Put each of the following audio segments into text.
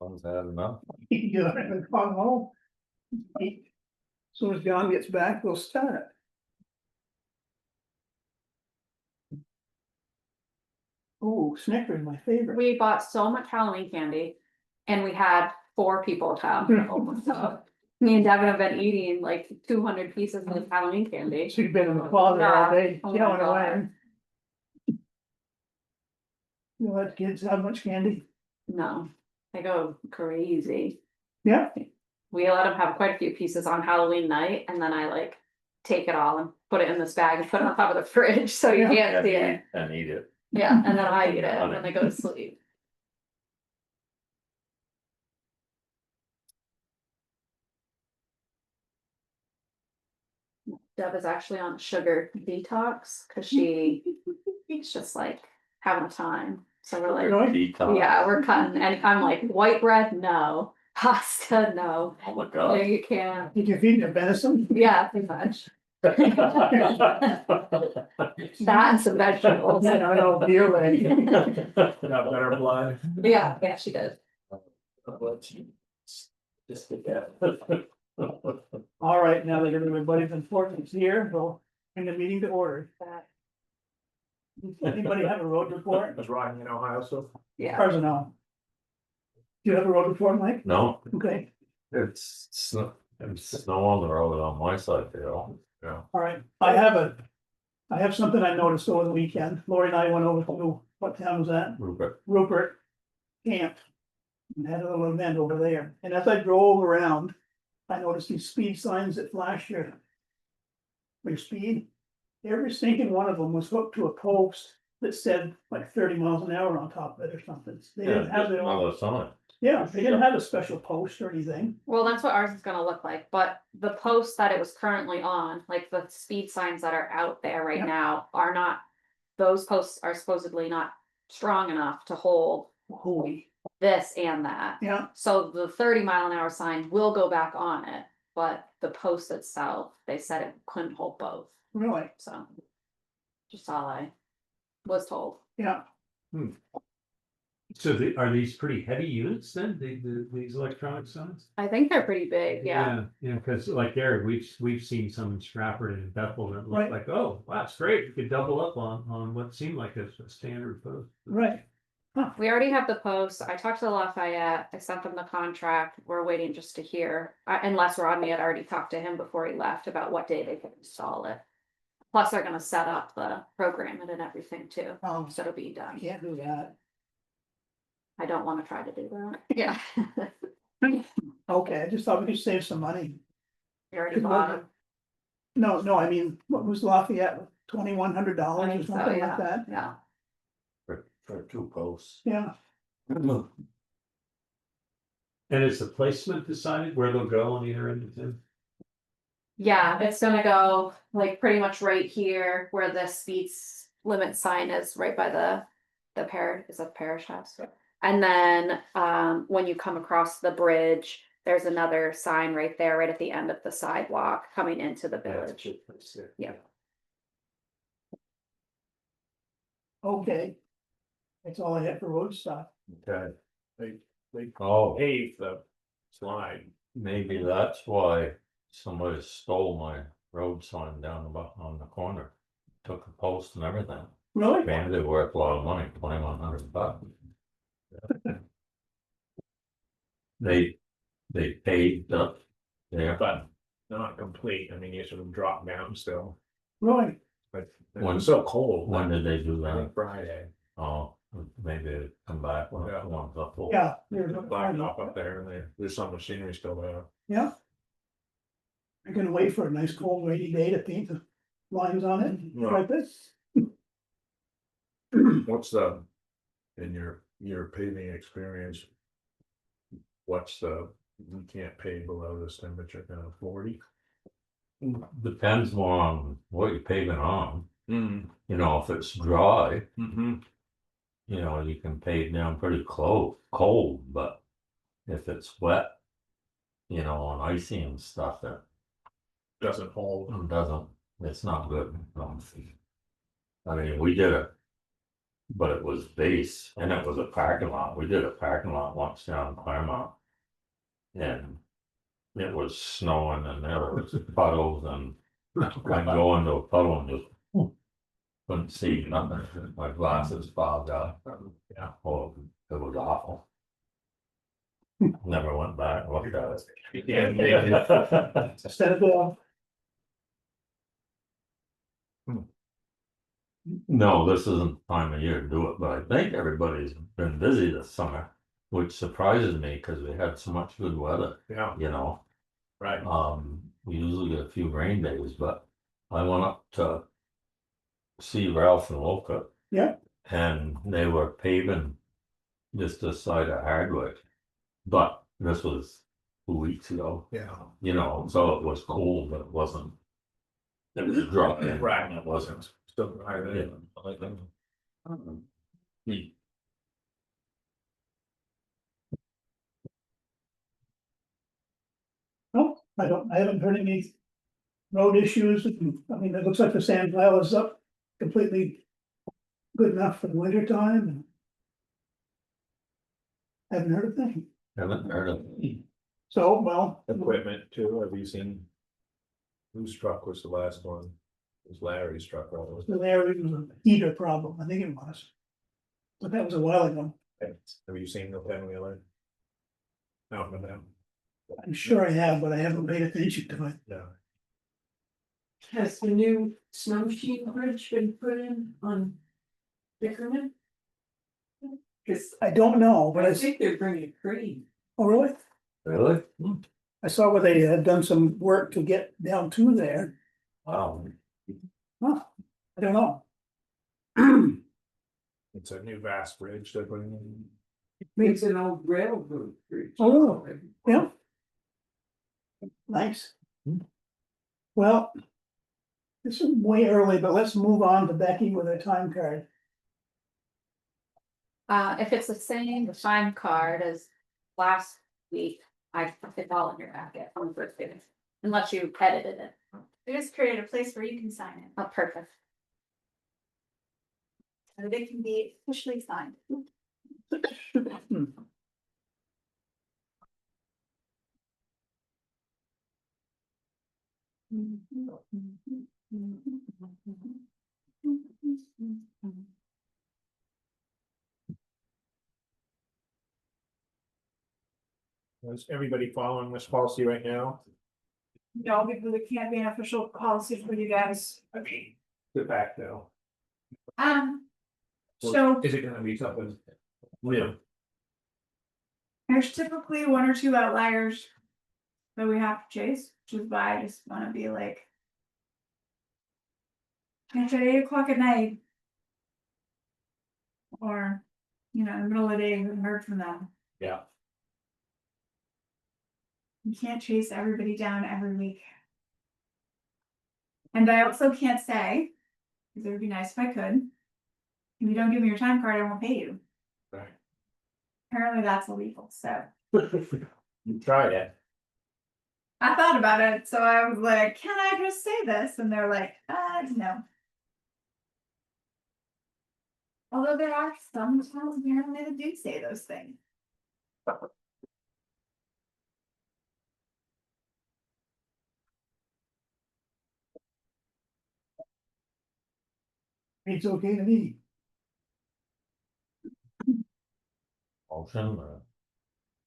One's had enough. You haven't gone home. As soon as John gets back, we'll start. Ooh, Snickers, my favorite. We bought so much Halloween candy and we had 4 people come. So me and Devin have been eating like 200 pieces of Halloween candy. She's been in the closet all day, Oh my yelling God. away. You let kids have much candy? No, they go crazy. Yeah, We let them have quite a few pieces on Halloween night and then I like take it all and put it in this bag and put it on top of the fridge so you Yeah. can't see it. And eat it. Yeah, and then I eat it when they go to sleep. Deb is actually on sugar detox because she's just like having a time. So we're like, really? Detox. yeah, we're cutting. And I'm like, white bread, no. Pasta, no. Oh my No, god. you can't. You can feed them venison? Yeah, pretty much. That and some vegetables. I know, deer leg. Got better blood. Yeah, yeah, she does. Just again. All right, now that everybody's important is here, we'll bring the meeting to order. Anybody have a road report? Was riding in Ohio, so. Yeah. Personnel. Do you have a road report, Mike? No, Okay, it's snow on the road on my side there. Yeah. all right, I have something I noticed over the weekend. Lori and I went over to, what town was that? Rupert. Rupert Camp. And had a little event over there, and as I drove around, I noticed these speed signs that flash your speed. Every single one of them was hooked to a post that said like 30 miles an hour on top of it or something. They Yeah, didn't have just their own, another sign. yeah, they didn't have a special post or anything. Well, that's what ours is gonna look like, but the post that it was currently on, like the speed signs that are out there right Yep. now are not. Those posts are supposedly not strong enough to hold Holy, this and that. yeah, So the 30-mile-an-hour sign will go back on it, but the post itself, they said it couldn't hold both, really, so. Just all I was told. yeah. So are these pretty heavy units then, these electronic signs? I think they're pretty big, yeah. Yeah, because like there, we've seen some in Stratford and Bethel that Right. look like, oh, wow, it's great, you could double up on what seemed like a standard post. Right, We already have the post. I talked to Lafayette. I sent them the contract. We're waiting just to hear. Unless Rodney had already talked to him before he left about what day they could install it. Plus, they're gonna set up the programming and everything too, so it'll be I done. can't do that. I don't wanna try to do that. Yeah. Okay, I just thought we could save some money. We already Could bought work. them. No, I mean, what was Lafayette, $2,100 I or think so, something yeah. like that? Yeah. For 2 posts. Yeah, And is the placement decided where they'll go on either end of town? Yeah, it's gonna go like pretty much right here where the speeds limit sign is, right by the parish house. And then when you come across the bridge, there's another sign right there, right at the end of the sidewalk coming into the Yeah, it's a village. good place there. Yeah. okay. That's all I have for road stuff. Okay. They Oh, paved the slide. maybe that's why somebody stole my road sign down about on the corner. Took the post and everything. Really? Maybe they're worth a lot of money, $2,100. They paved up there. But not complete. I mean, you sort of drop down still, Really? but it When- was so cold. When did they do I that? think Friday, Oh, maybe they come back when Yeah. it warms up. a little. Yeah. there's no blacktop up there, and there's some machinery still there. Yeah. I'm gonna wait for a nice cold rainy day to paint the lines on it, Right. like this. What's in your paving experience? What's you can't pave below this temperature, kind of 40? Depends more on what you're paving on. Mm. You know, if it's dry, Mm-hmm. you know, you can pave down pretty cold, but if it's wet, you know, on icy and stuff, it Doesn't hold. doesn't, it's not good. I mean, we did But it was base and it was a parking lot. We did a parking lot once down in Claremont. And it was snowing and there was puddles and I'd go into a puddle and just couldn't see nothing. My glasses fogged up. Yeah. Oh, it was awful. Never went back and looked at it. Yeah. Instead of going, No, this isn't the time of year to do it, but I think everybody's been busy this summer, which surprises me because we had so much good weather, Yeah, you know. right. We usually get a few rain days, but I went up to see Ralph and Wolcott. Yeah. And they were paving just this side of Hardwick. But this was 2 weeks ago, Yeah. you know, so it was cold, but it wasn't. It was dry. Right. It wasn't. Still higher Yeah. than, I think. no, I haven't heard any road issues. I mean, it looks like the sand pile is up completely good enough for the winter time. And haven't heard a thing. Haven't heard of it. So, well, Equipment too, have you seen? Whose truck was the last one? It was Larry's truck, right? there was a heater problem, I think it was. But that was a while ago. Have you seen the 10-wheeler? No, no. I'm sure I have, but I haven't paid attention to it. No. Has the new snow sheet bridge been put in on Bickerman? Cause I don't know, but I I, think they're bringing a crane. oh, really? Really? I saw where they had done some work to get down to there. Wow. Huh, I don't know. It's a new vast bridge they're putting in. It's an old railroad bridge. Oh, yeah. Nice. Well. This is way early, but let's move on to Becky with her time card. If it's the same time card as last week, it's all in your packet on the first page, unless you edited it. We just created a place where you can sign it, Oh, perfect. so that it can be officially signed. Hmm. Is everybody following this policy right now? No, because it can't be an official policy for you guys. Okay. De facto. So Is it gonna be something? Real. there's typically one or two outliers that we have to chase, which is why I just wanna be like. If at 8 o'clock at night. Or, in the middle of the day, you haven't heard from them. Yeah. You can't chase everybody down every week. And I also can't say, because it would be nice if I could. If you don't give me your time card, I won't pay you. Right. Apparently that's illegal, so. You tried it. I thought about it, so I was like, can I just say this? And they're like, no. Although there are some towns apparently that do say those things. It's okay to me. Motion,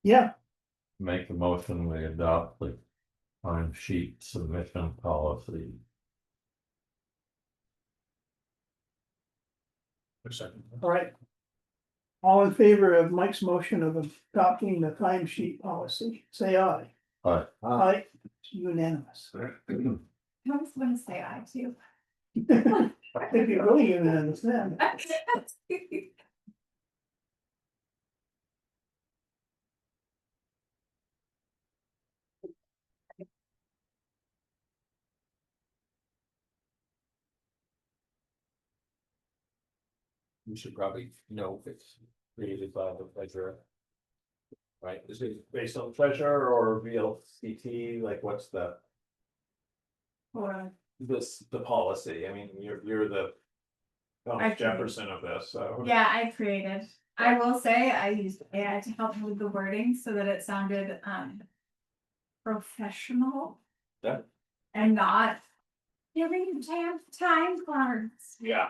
Yeah, make the motion, we adopt the time sheet submission policy. all right. All in favor of Mike's motion of adopting the timesheet policy, say aye. Aye. Aye, it's unanimous. I was gonna say I too. I think you're really unanimous then. We should probably know if it's created by the treasurer. Right, is it based on treasurer or VLCT, like what's the, Or, the policy, I mean, you're the. I Jefferson of this, so. Yeah, I created. I will say I used AI to help me with the wording so that it sounded professional. Yeah. And not giving time cards. Yeah.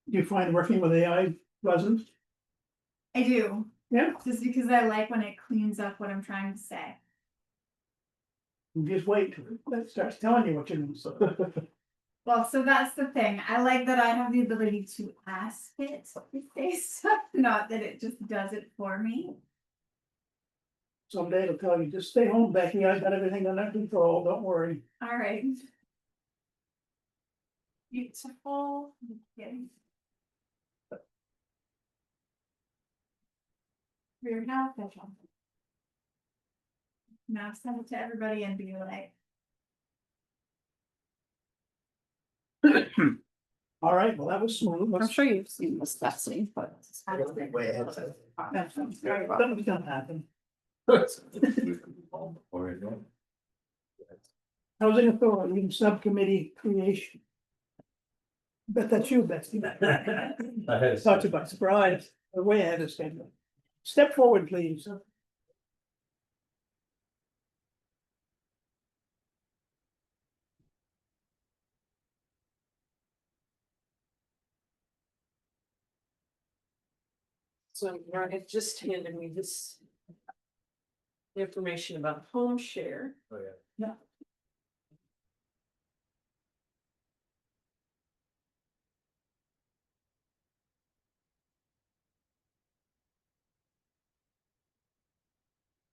Do you find working with AI pleasant? I do. Yeah. Just because I like when it cleans up what I'm trying to say. You just wait till it starts telling you what you need, so. Well, so that's the thing. I like that I have the ability to ask it to say stuff, not that it just does it for me. Someday it'll tell you, just stay home, Becky, I've got everything under control, don't worry. All right. Beautiful. Okay. We're now official. Now send it to everybody and be like, All right, well, that was smooth. I'm Let's- sure you've seen this, Betsy, but. That's Something's gonna happen. Housing Authority Subcommittee creation. Bet that's you, Betsy. Caught you by surprise. We're way ahead of schedule. Step forward, please. So it just handed me this. Information about home share. Oh, yeah.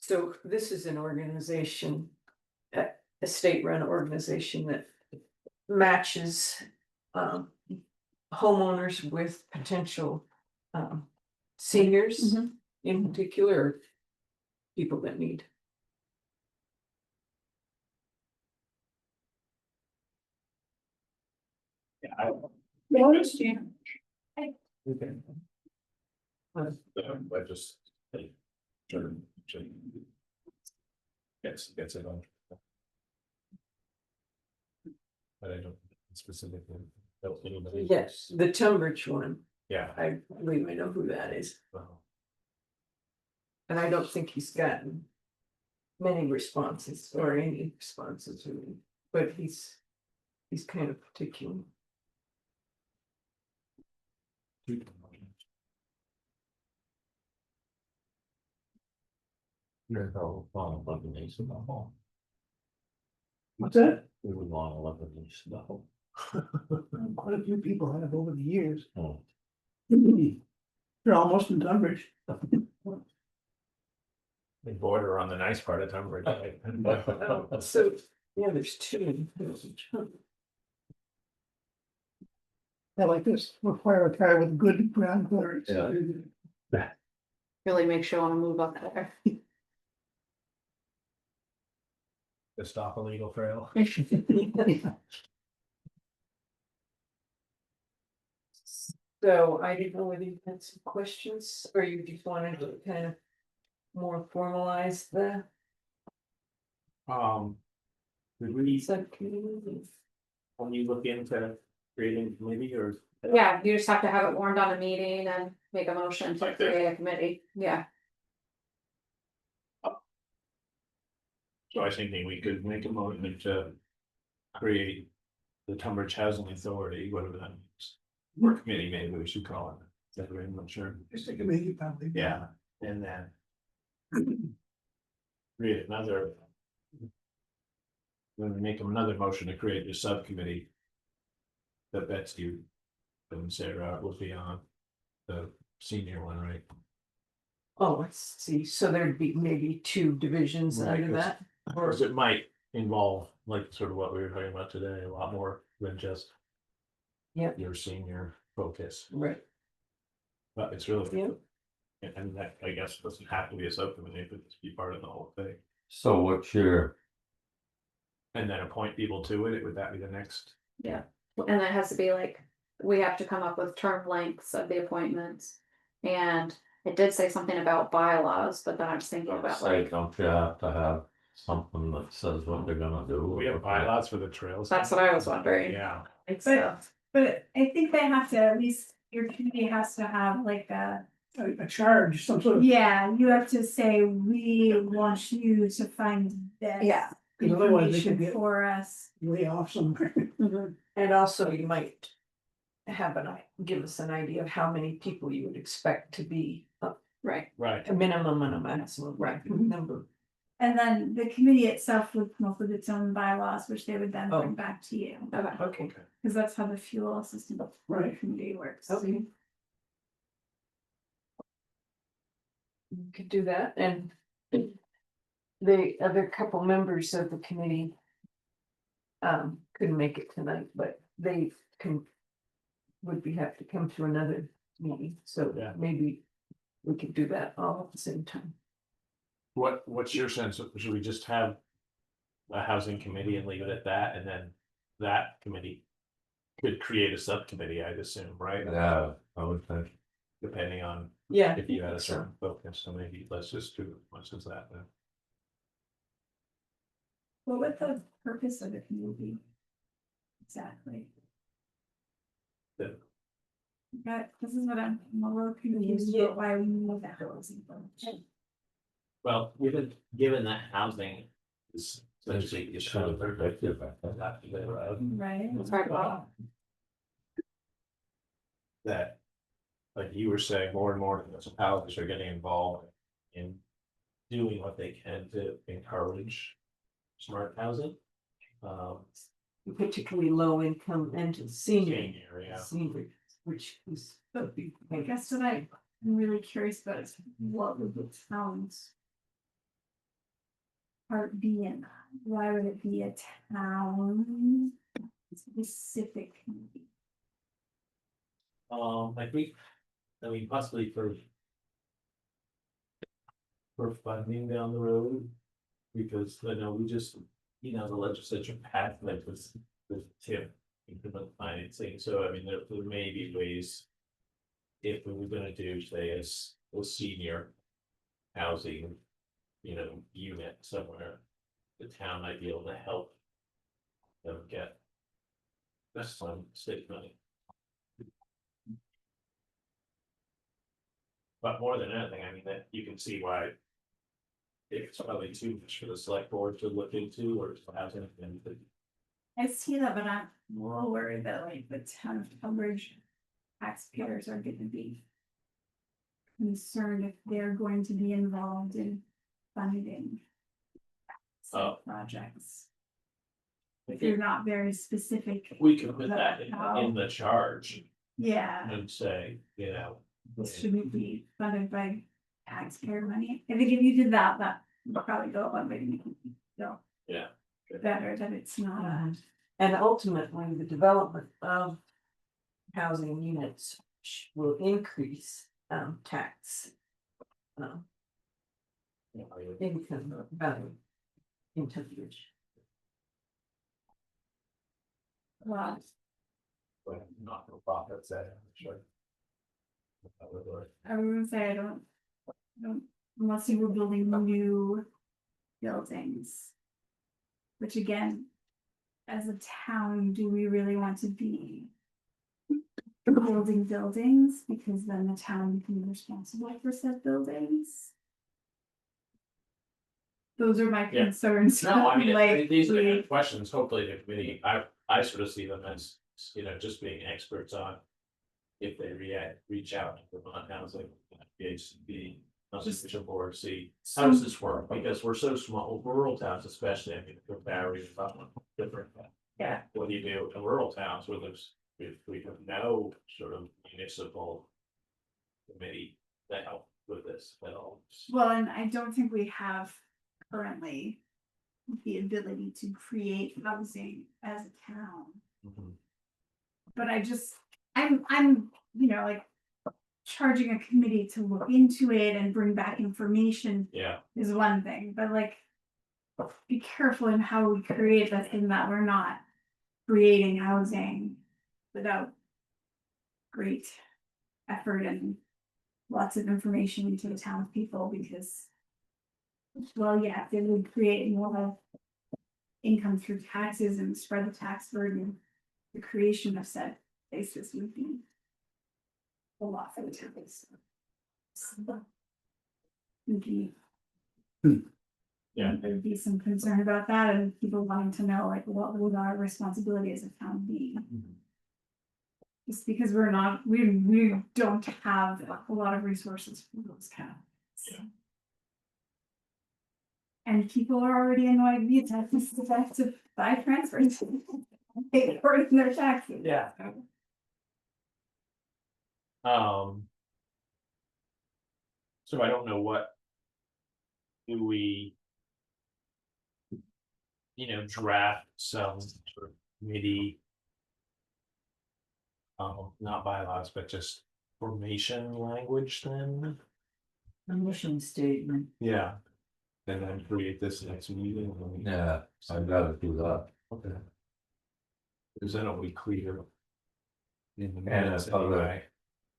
So this is an organization, a state-run organization that matches homeowners with potential seniors Mhm. in particular, people that need. Yeah, I just. Gets it on. But I don't specifically. Know anybody. Yes, the Tunbridge one, Yeah. I believe I know who that is, Well, and I don't think he's gotten many responses or any responses really, but he's kind of particular. You're the long eliminate the home. What's that? We would long eliminate the home. Quite a few people have over the years. Oh. They're almost in Tunbridge. They border on the nice part of Tunbridge. Right? So, yeah, there's two. I like this, require a car with good ground clearance. Yeah. Really makes you wanna move up there. To stop illegal trail. So I didn't know whether you had some questions, or you just wanted to kind of more formalize the Did we, subcommittee. when you look into creating a committee or? Yeah, you just have to have it warned on a meeting and make a motion to Like this. create a committee, yeah. So I was thinking we could make a motion to create the Tunbridge Housing Authority, whatever that means. Or committee, maybe we should call it. I'm not sure. Just a committee, probably. Yeah, and then. Create another. When we make another motion to create a subcommittee. That Betsy and Sarah will be on. The senior one, right? Oh, let's see, so there'd be maybe two divisions Right, under that, Or it might involve, like sort of what we were talking about today, a lot more than just. Yep. Your senior focus, right? but it's really. Yep. And that, I guess, doesn't have to be a subcommittee, but it's be part of the whole thing, So what's your, and then appoint people to it, would that be the next? Yeah, and that has to be like, we have to come up with term lengths of the appointments. And it did say something about bylaws, but then I was thinking about say, like, don't you have to have something that says what they're gonna do. We have bylaws for the trails. That's what I was wondering. Yeah, Like, so, But I think they have to, at least your committee has to have like A charge, some sort of. yeah, you have to say, we want you to find this. Yeah. Because otherwise they Information could get for us. way off somewhere. mhm. And also you might have give us an idea of how many people you would expect to be, Right, right. a minimum and a maximum, Right. number. And then the committee itself would come up with its own bylaws, which they would then Oh. bring back to you. okay. Okay. Because that's how the fuel system Right. committee works. Okay. We could do that, and the other couple members of the committee couldn't make it tonight, but they have to come to another meeting, so Yeah. maybe we could do that all at the same time. What's your sense of, should we just have a housing committee and leave it at that, and then that committee could create a subcommittee, I'd assume, right? Yeah, I would think. Depending on Yeah. if you had a certain focus, so maybe let's just do as much as that then. What would the purpose of the committee be? Exactly. The- But this is what I'm a little confused about why we need that housing. Well, given that housing is essentially the It's issue kind of of effective, I think. Right? That's right, Bob. that, like you were saying, more and more municipalities are getting involved in doing what they can to encourage smart housing. Particularly low income and senior. Senior, yeah. Senior, which is a big. I guess what I'm really curious about is what would the town's part be in that? Why would it be a town specific committee? I mean, possibly for funding down the road, because I know we just, the legislature passed like with TIP increment financing, so I mean, there may be ways. If we were gonna do, say, a senior housing, unit somewhere, the town might be able to help them get some state money. But more than anything, I mean, that you can see why it's probably too much for the select board to look into, or housing. I see that, but I'm more worried that like the town of Tunbridge taxpayers are gonna be concerned if they're going to be involved in funding some projects. If you're not very specific. We can put about that how- in the charge Yeah, and say, this shouldn't be funded by taxpayer money. I think if you did that, that would probably go up, but you know. Yeah. Better that it's not a. And ultimately, the development of housing units will increase tax income value in Tunbridge. Well, not for profit, sure. I was gonna say, I don't, unless you were building new buildings. Which again, as a town, do we really want to be building buildings, because then the town becomes responsible for said buildings? Those are my Yeah. concerns. No, I mean, like, these are we- good questions, hopefully the committee, I sort of see them as, just being experts on. If they reach out to Vermont Housing, PHCB, Conservation Board, see, how does this work? Because we're so small, rural towns especially, I mean, the barriers are different. Yeah. What do you do in rural towns where we have no sort of municipal committee that help with this at all? Well, and I don't think we have currently the ability to create housing as a town. Mhm. But I'm, like charging a committee to look into it and bring back information Yeah, is one thing, but like be careful in how we create that, in that we're not creating housing without great effort and lots of information to the townspeople, because Well, yeah, it would create more income through taxes and spread the tax burden. The creation of said places would be a lot for the towns. Would be- Yeah. There'd be some concern about that and people wanting to know like what would our responsibility as a town be? Just because we're not, we don't have a lot of resources for those kind of. things. And people are already annoyed via taxes the fact to buy transfers. They report in their taxes. Yeah. So I don't know what. Do we? Draft some sort of committee. Not bylaws, but just formation language then, A mission statement. yeah. And then create this next meeting. Yeah, I'd rather do that. Okay. Cause then it'll be clear. In the And minutes if other- anyway.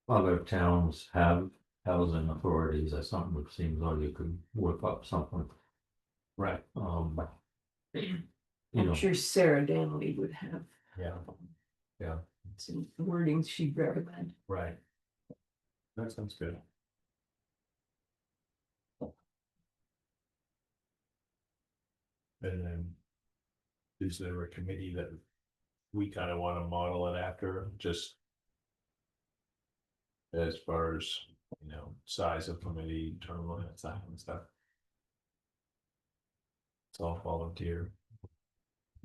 Other towns have housing authorities, that's something that seems like you could whip up something, Right, you I'm know, sure Sarah Danley would have yeah, some wordings she'd recommend. right. That sounds good. And then. Is there a committee that we kind of want to model it after, just. As far as, size of committee, term limits, that kind of stuff. It's all volunteer.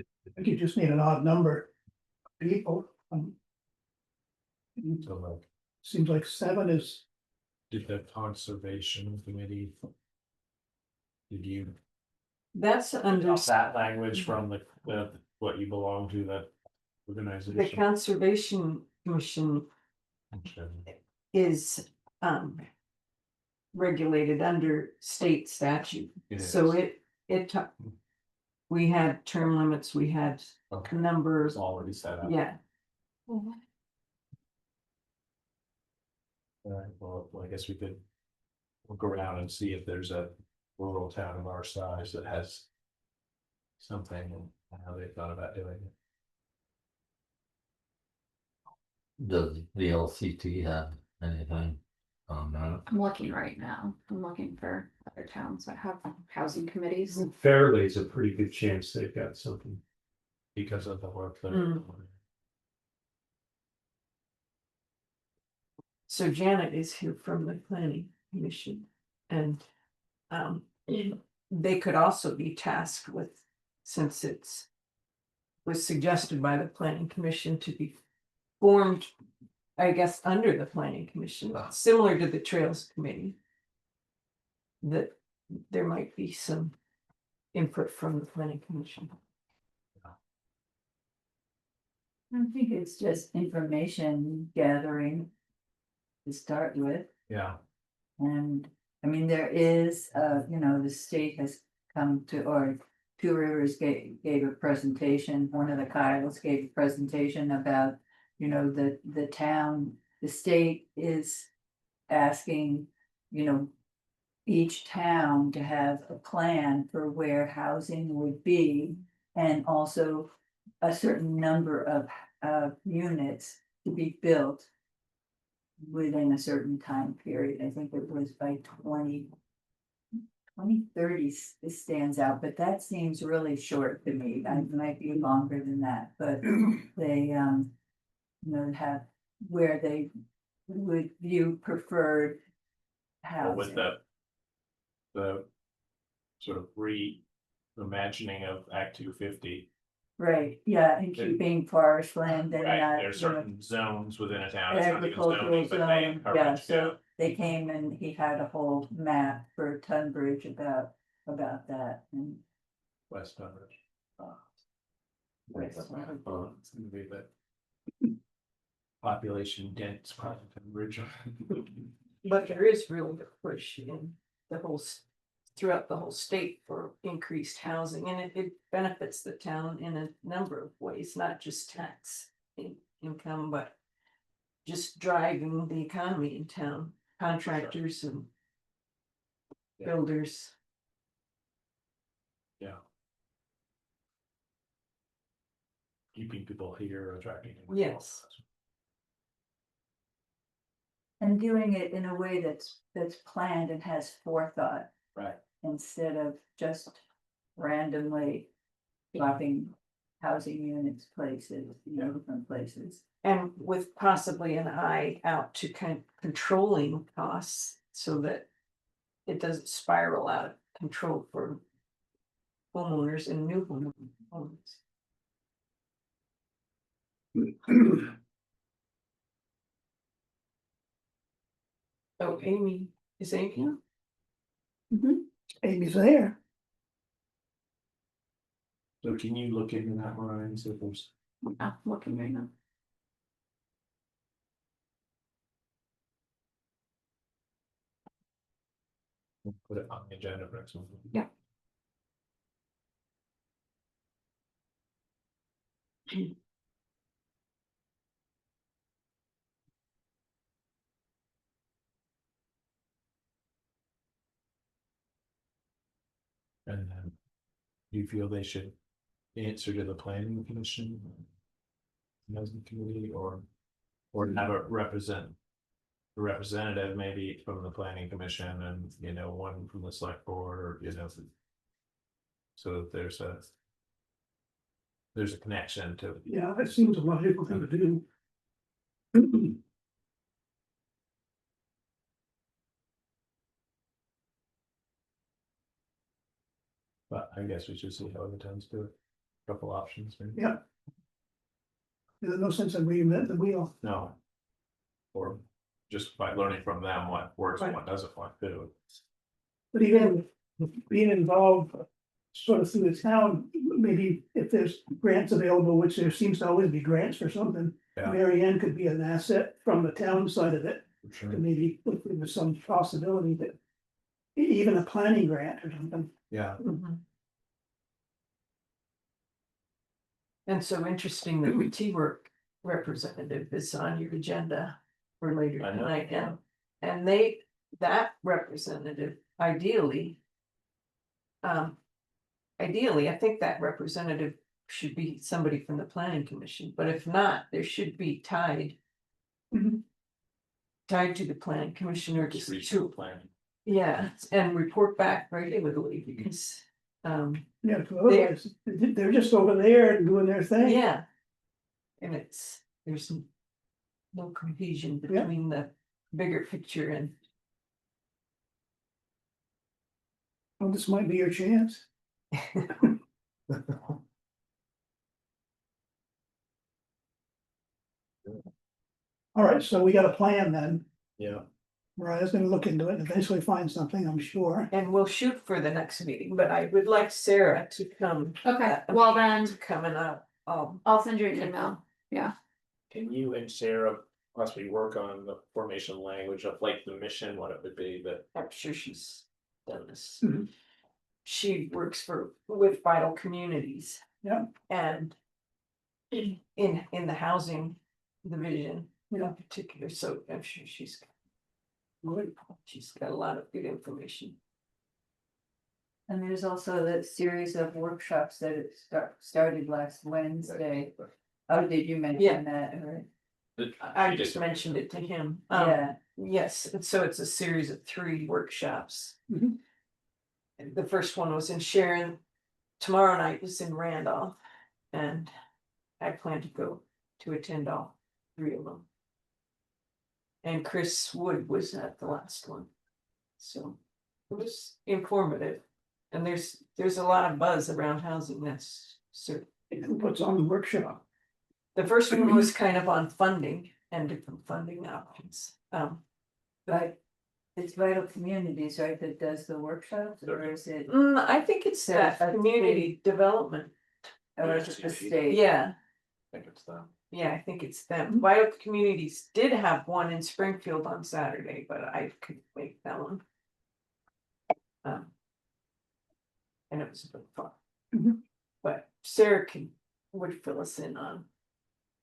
I think you just need an odd number of people. So like, Seems like 7 is, did the conservation committee? Did you? That's under That language from the, what you belong to, that the organization? Conservation Commission is regulated under state statute. It So is. it took, we had term limits, we had Okay, numbers, it's already set up. yeah. Alright, well, I guess we could. Look around and see if there's a rural town of our size that has. Something and how they thought about doing it. does the LCT have anything on that? I'm looking right now. I'm looking for other towns that have housing committees. Fairly's a pretty good chance they've got something. Because of the work that. Mm. So Janet is here from the planning commission and they could also be tasked with, since it's was suggested by the planning commission to be formed, I guess, under the planning commission, similar to the trails committee. That there might be some input from the planning commission. I think it's just information gathering to start with, Yeah, and I mean, there is, the state has come to, or Two Rivers gave a presentation, one of the Kyles gave a presentation about, the town, the state is asking, each town to have a plan for where housing would be, and also a certain number of units to be built within a certain time period. I think it was by 2030 this stands out, but that seems really short to me. It might be longer than that, but they, have where they would view preferred but with housing. the. Sort of reimagining of Act 250. Right, yeah, and keeping forest land and Right, that, there are certain zones within a town. It's not even zoning, agricultural but they zone, encourage, yeah, so they came and he had a whole map for Tunbridge about that and. West Tunbridge. West It's gonna be the. Population dense part of Tunbridge. But there is really a push in the whole, throughout the whole state for increased housing, and it benefits the town in a number of ways, not just tax income, but just driving the economy in town, contractors and Yeah. builders. Yeah. Keeping people here, attracting. them. Yes. And doing it in a way that's planned and has forethought. Right. Instead of just randomly dropping housing units places, different places. And with possibly an eye out to controlling costs so that it doesn't spiral out of control for homeowners and new homeowners. Oh, Amy, is Amy here? Amy's there. So can you look into that, Ryan, see if there's, I'm looking right now. put it on the agenda for next month? Yeah. And then, do you feel they should answer to the planning commission? Housing committee, or have a representative maybe from the planning commission and, one from the select board, or, so that there's a connection to. Yeah, that seems a logical thing to do. But I guess we should see how other towns do it. Couple options, maybe. Yeah. There's no sense in reinventing the wheel. No. Or just by learning from them what works and what doesn't work too. But even being involved sort of through the town, maybe if there's grants available, which there seems to always be grants for something. Yeah. Mary Ann could be an asset from the town side of it, For sure. to maybe if there was some possibility that. Even a planning grant or something. Yeah, And so interesting that the T-Work representative is on your agenda for later I know. tonight, and that representative ideally. Ideally, I think that representative should be somebody from the planning commission, but if not, there should be tied. Mhm. Tied to the planning commission or just just regional to, planning. yeah, and report back regularly because, Yeah, 'cause otherwise, they're just over there and doing their thing. yeah. And there's no cohesion Yeah. between the bigger picture and. Well, this might be your chance. All right, so we got a plan then. Yeah, Mariah's gonna look into it and eventually find something, I'm sure. And we'll shoot for the next meeting, but I would like Sarah to come. Okay, well then, To come and I'll send you an email. Yeah, can you and Sarah possibly work on the formation language of like the mission, what it would be, that, I'm sure she's done this. Mhm. She works with Vital Communities. Yeah. And. In the housing division in particular, so I'm sure she's got a lot of good information. And there's also that series of workshops that it started last Wednesday. Oh, did you Yeah. mention that, or? I just mentioned it to him. Yeah, Yes, and so it's a series of 3 workshops. Mhm. And the first one was in Sharon. Tomorrow night is in Randolph. And I plan to go to attend all 3 of them. And Chris Wood was at the last one. So it was informative. And there's a lot of buzz around housing, that's certain. Who puts on the workshop? The first one was kind of on funding and different funding options. but it's Vital Communities, right, that does the workshops, or is it, I think it's There's that a community development. or is it the state? Yeah, I think it's them. yeah, I think it's them. Vital Communities did have one in Springfield on Saturday, but I couldn't make that one. And it was a bit fun. Mhm. But Sarah would fill us in on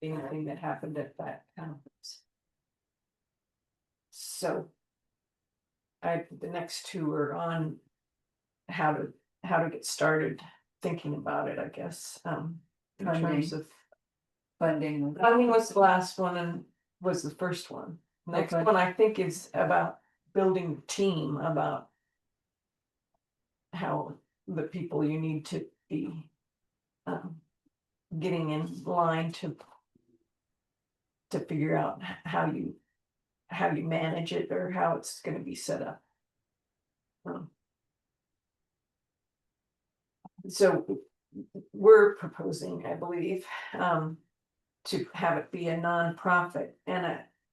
anything that happened at that conference. So. The next 2 are on how to how to get started thinking about it, I guess, in terms of. Funding. Was the last one and was the first one. Next Okay. one, I think, is about building a team, about how the people you need to be getting in line to figure out how you manage it or how it's gonna be set up. So we're proposing, I believe, to have it be a nonprofit and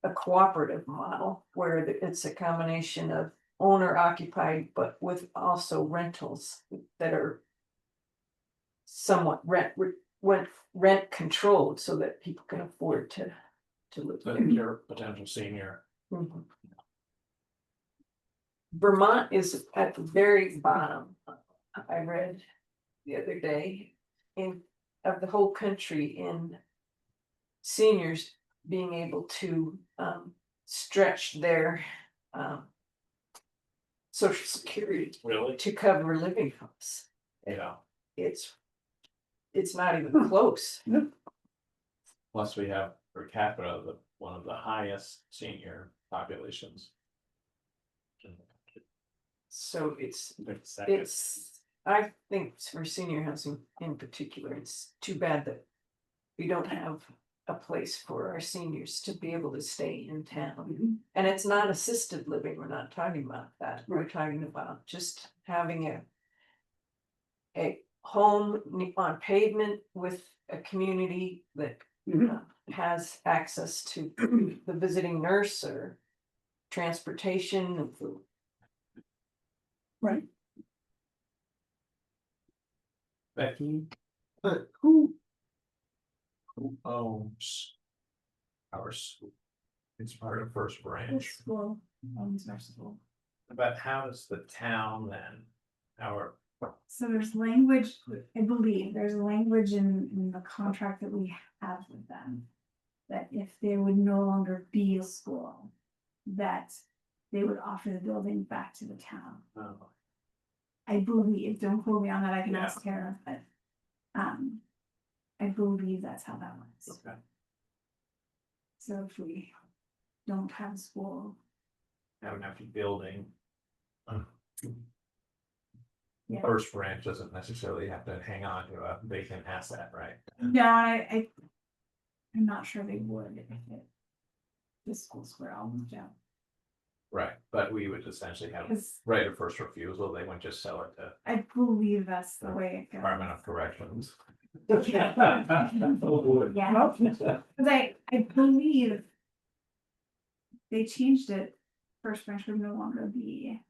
a cooperative model where it's a combination of owner occupied, but with also rentals that are somewhat rent controlled so that people can afford to live But there. your potential senior, Mhm. Vermont is at the very bottom. I read the other day of the whole country in seniors being able to stretch their social security really, to cover living costs. yeah, It's not even close. plus we have per capita, one of the highest senior populations. So it's Second. I think for senior housing in particular, it's too bad that we don't have a place for our seniors to be able to stay in town. And it's not assisted living, we're not talking about that, we're talking about just having a home on pavement with a community that has access to the visiting nurse or transportation and food. Right. Becky, who owns our school? It's part of First The Branch, school owns our school. but how does the town then, our, So there's language, I believe, there's language in the contract that we have with them. That if there would no longer be a school, that they would offer the building back to the town. oh, I believe, don't quote me on that, I can Yeah. ask Tara, but. I believe that's how that works. okay, So if we don't have a school, have an empty building. Yeah. First Branch doesn't necessarily have to hang on to a vacant asset, right? no, I'm not sure they would if it. The schools were all moved out, Right, but we would essentially have because right of first refusal, they wouldn't just sell it to I believe that's the way it goes. Department of Corrections. Oh, boy. Yeah, because I believe. They changed it, First Branch would no longer be.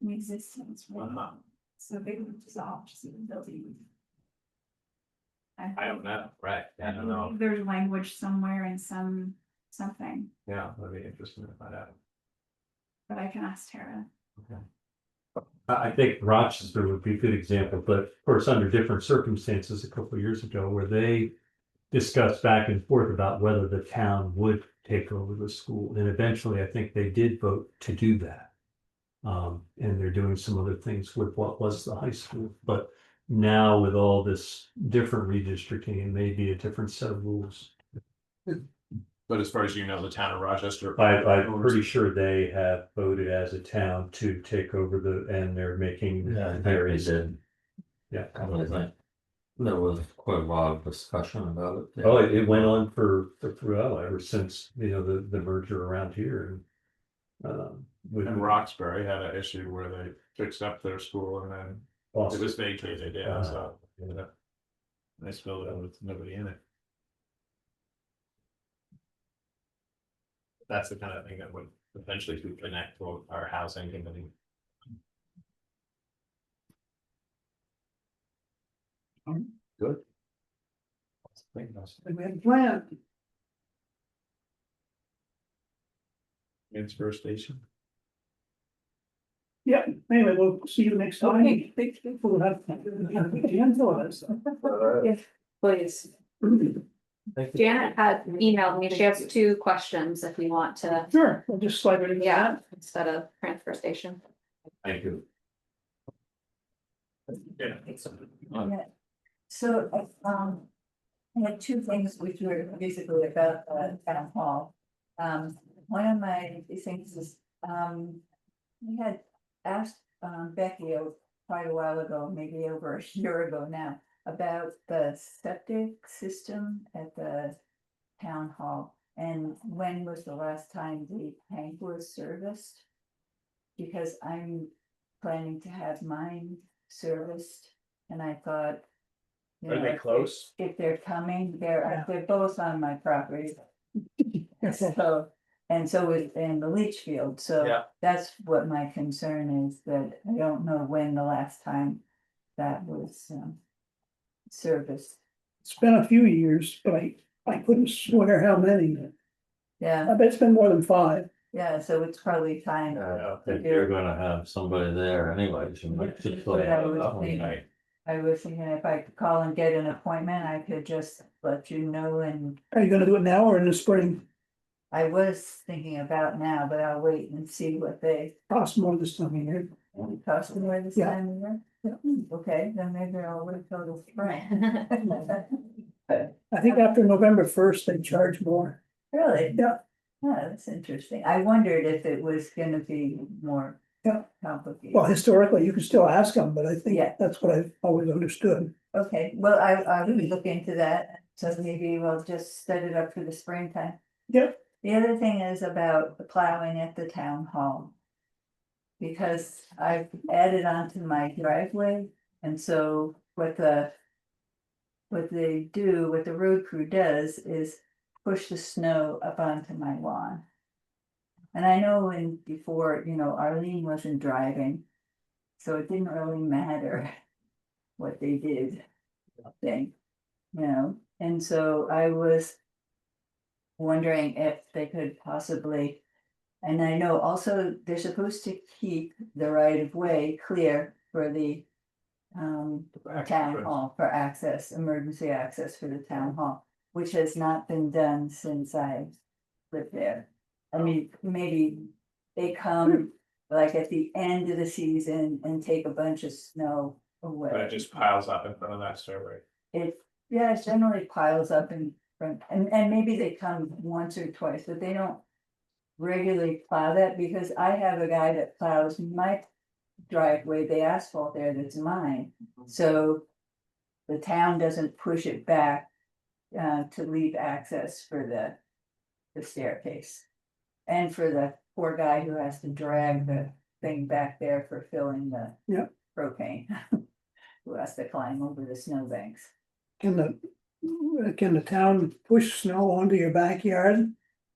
In existence, right? Uh-huh. So they would dissolve, just the building. I don't know, right, I don't know, believe there's language somewhere in something, yeah, that'd be interesting to find out. but I can ask Tara. I think Rochester would be a good example, but of course, under different circumstances a couple of years ago where they discussed back and forth about whether the town would take over the school. And eventually, I think they did vote to do that. And they're doing some other things with what was the high school, but now with all this different redistricting, it may be a different set of rules. But as far as you know, the town of Rochester. I'm pretty sure they have voted as a town to take over and they're making. Yeah, I think they did. Yeah. I think there was quite a lot of discussion about it. Oh, it went on throughout ever since, the merger around here. And Roxbury had an issue where they fixed up their school and then it was vacated, yeah, so. Yeah. They spilled it with nobody in it. That's the kind of thing that would eventually connect to our housing committee. Good. We had a plan. Transfer station. Yeah, anyway, we'll see you next time. Okay, thank you. We'll have the info on that stuff. Yes, please. Janet had emailed me, she has 2 questions if you want to, Sure, we'll just slide right into yeah, that. instead of transfer station. Thank you. Yeah. Yeah. So, I had two things which were basically about town hall. One of my things is, we had asked Becky quite a while ago, maybe over a year ago now, about the septic system at the town hall. And when was the last time the tank was serviced? Because I'm planning to have mine serviced, and I thought. you Are know, they close? If they're coming, they're both on my property. So, and so is in the leach field, so Yeah. that's what my concern is, that I don't know when the last time that was serviced. It's been a few years, but I couldn't swear how many. Yeah, I bet it's been more than 5. yeah, so it's probably time. If you're gonna have somebody there anyways, you might just. But I was That one thinking- night. I was thinking if I could call and get an appointment, I could just let you know, and Are you gonna do it now or in the spring? I was thinking about now, but I'll wait and see what they Cost more this time of year. cost more this Yeah. time of year. Okay, then maybe I'll wait till the spring. But I think after November 1st, they charge more. really, Yeah, yeah, that's interesting. I wondered if it was gonna be more Yeah. complicated. well, historically, you can still ask them, but I think Yeah. that's what I've always understood. Okay, well, I will look into that, so maybe we'll just set it up for the springtime. Yep. The other thing is about the plowing at the town hall. Because I've added onto my driveway, and so what the road crew does is push the snow up onto my lawn. And I know when before, Arlene wasn't driving, so it didn't really matter what they did. And so I was wondering if they could possibly, and I know also they're supposed to keep the right of way clear for the town hall for access, emergency access for the town hall, which has not been done since I lived there. I mean, maybe they come like at the end of the season and take a bunch of snow But away. it just piles up in front of that stairway. It generally piles up in front, and maybe they come once or twice, but they don't regularly plow that, because I have a guy that plows my driveway, the asphalt there that's mine. So the town doesn't push it back to leave access for the staircase. And for the poor guy who has to drag the thing back there for filling the Yep. propane. Who has to climb over the snowbanks. Can the town push snow onto your backyard?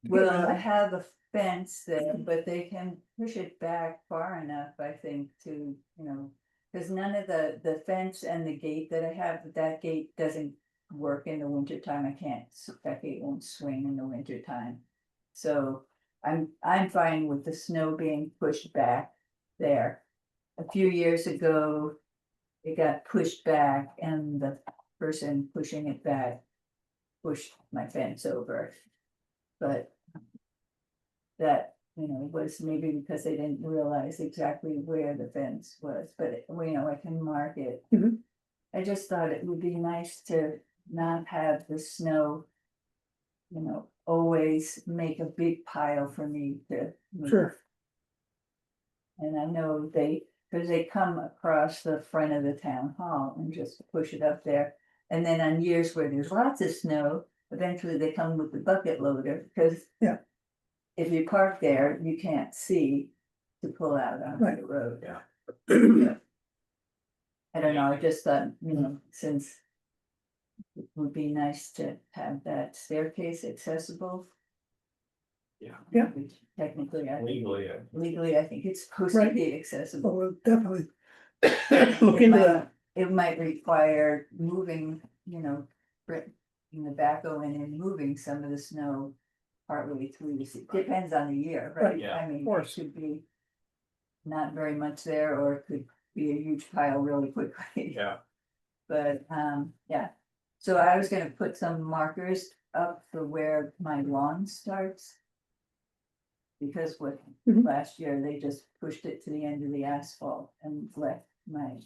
Well, I have a fence there, but they can push it back far enough, I think, to, cause none of the fence and the gate that I have, that gate doesn't work in the wintertime. That gate won't swing in the wintertime. So I'm fine with the snow being pushed back there. A few years ago, it got pushed back, and the person pushing it back pushed my fence over. But that, was maybe because they didn't realize exactly where the fence was, but I can mark it. Mhm. I just thought it would be nice to not have the snow, always make a big pile for me to move. Sure. And I know because they come across the front of the town hall and just push it up there. And then on years where there's lots of snow, eventually they come with the bucket loader, because Yeah. if you park there, you can't see to pull out onto Right. the road. Yeah. I don't know, I just thought, since it would be nice to have that staircase accessible. Yeah. Yeah. Which technically, Legally, I think it's supposed to Right. be accessible. Well, we'll definitely look into that. It might require moving, bringing the backhoe in and moving some of the snow partly through it depends on the year, right? Right, yeah, I mean, of it course. could be not very much there, or it could be a huge pile really quickly. yeah. But, yeah, so I was gonna put some markers up for where my lawn starts. Because Mhm. last year, they just pushed it to the end of the asphalt and left my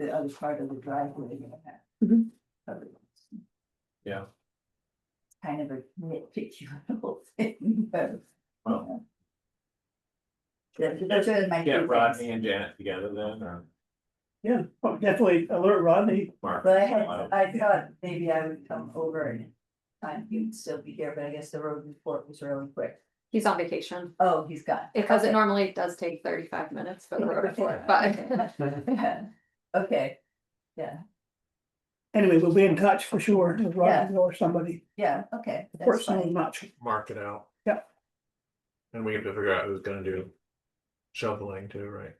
the other part of the driveway. Mhm. Covered. Yeah. Kind of a nitpicky little thing, but. Well. Those are my two Get things. Rodney and Janet together then, or Yeah, definitely alert Rodney. Mark? But I thought maybe I would come over and you'd still be here, but I guess the road report was really quick. He's on vacation, Oh, he's gone. because it Okay. normally does take 35 minutes for the road report, but. Okay, yeah, Anyway, we'll be in touch for sure, with Rodney or somebody, yeah, okay, that's personally fine. much. Mark it out. Yeah. And we have to figure out who's gonna do shoveling too, right?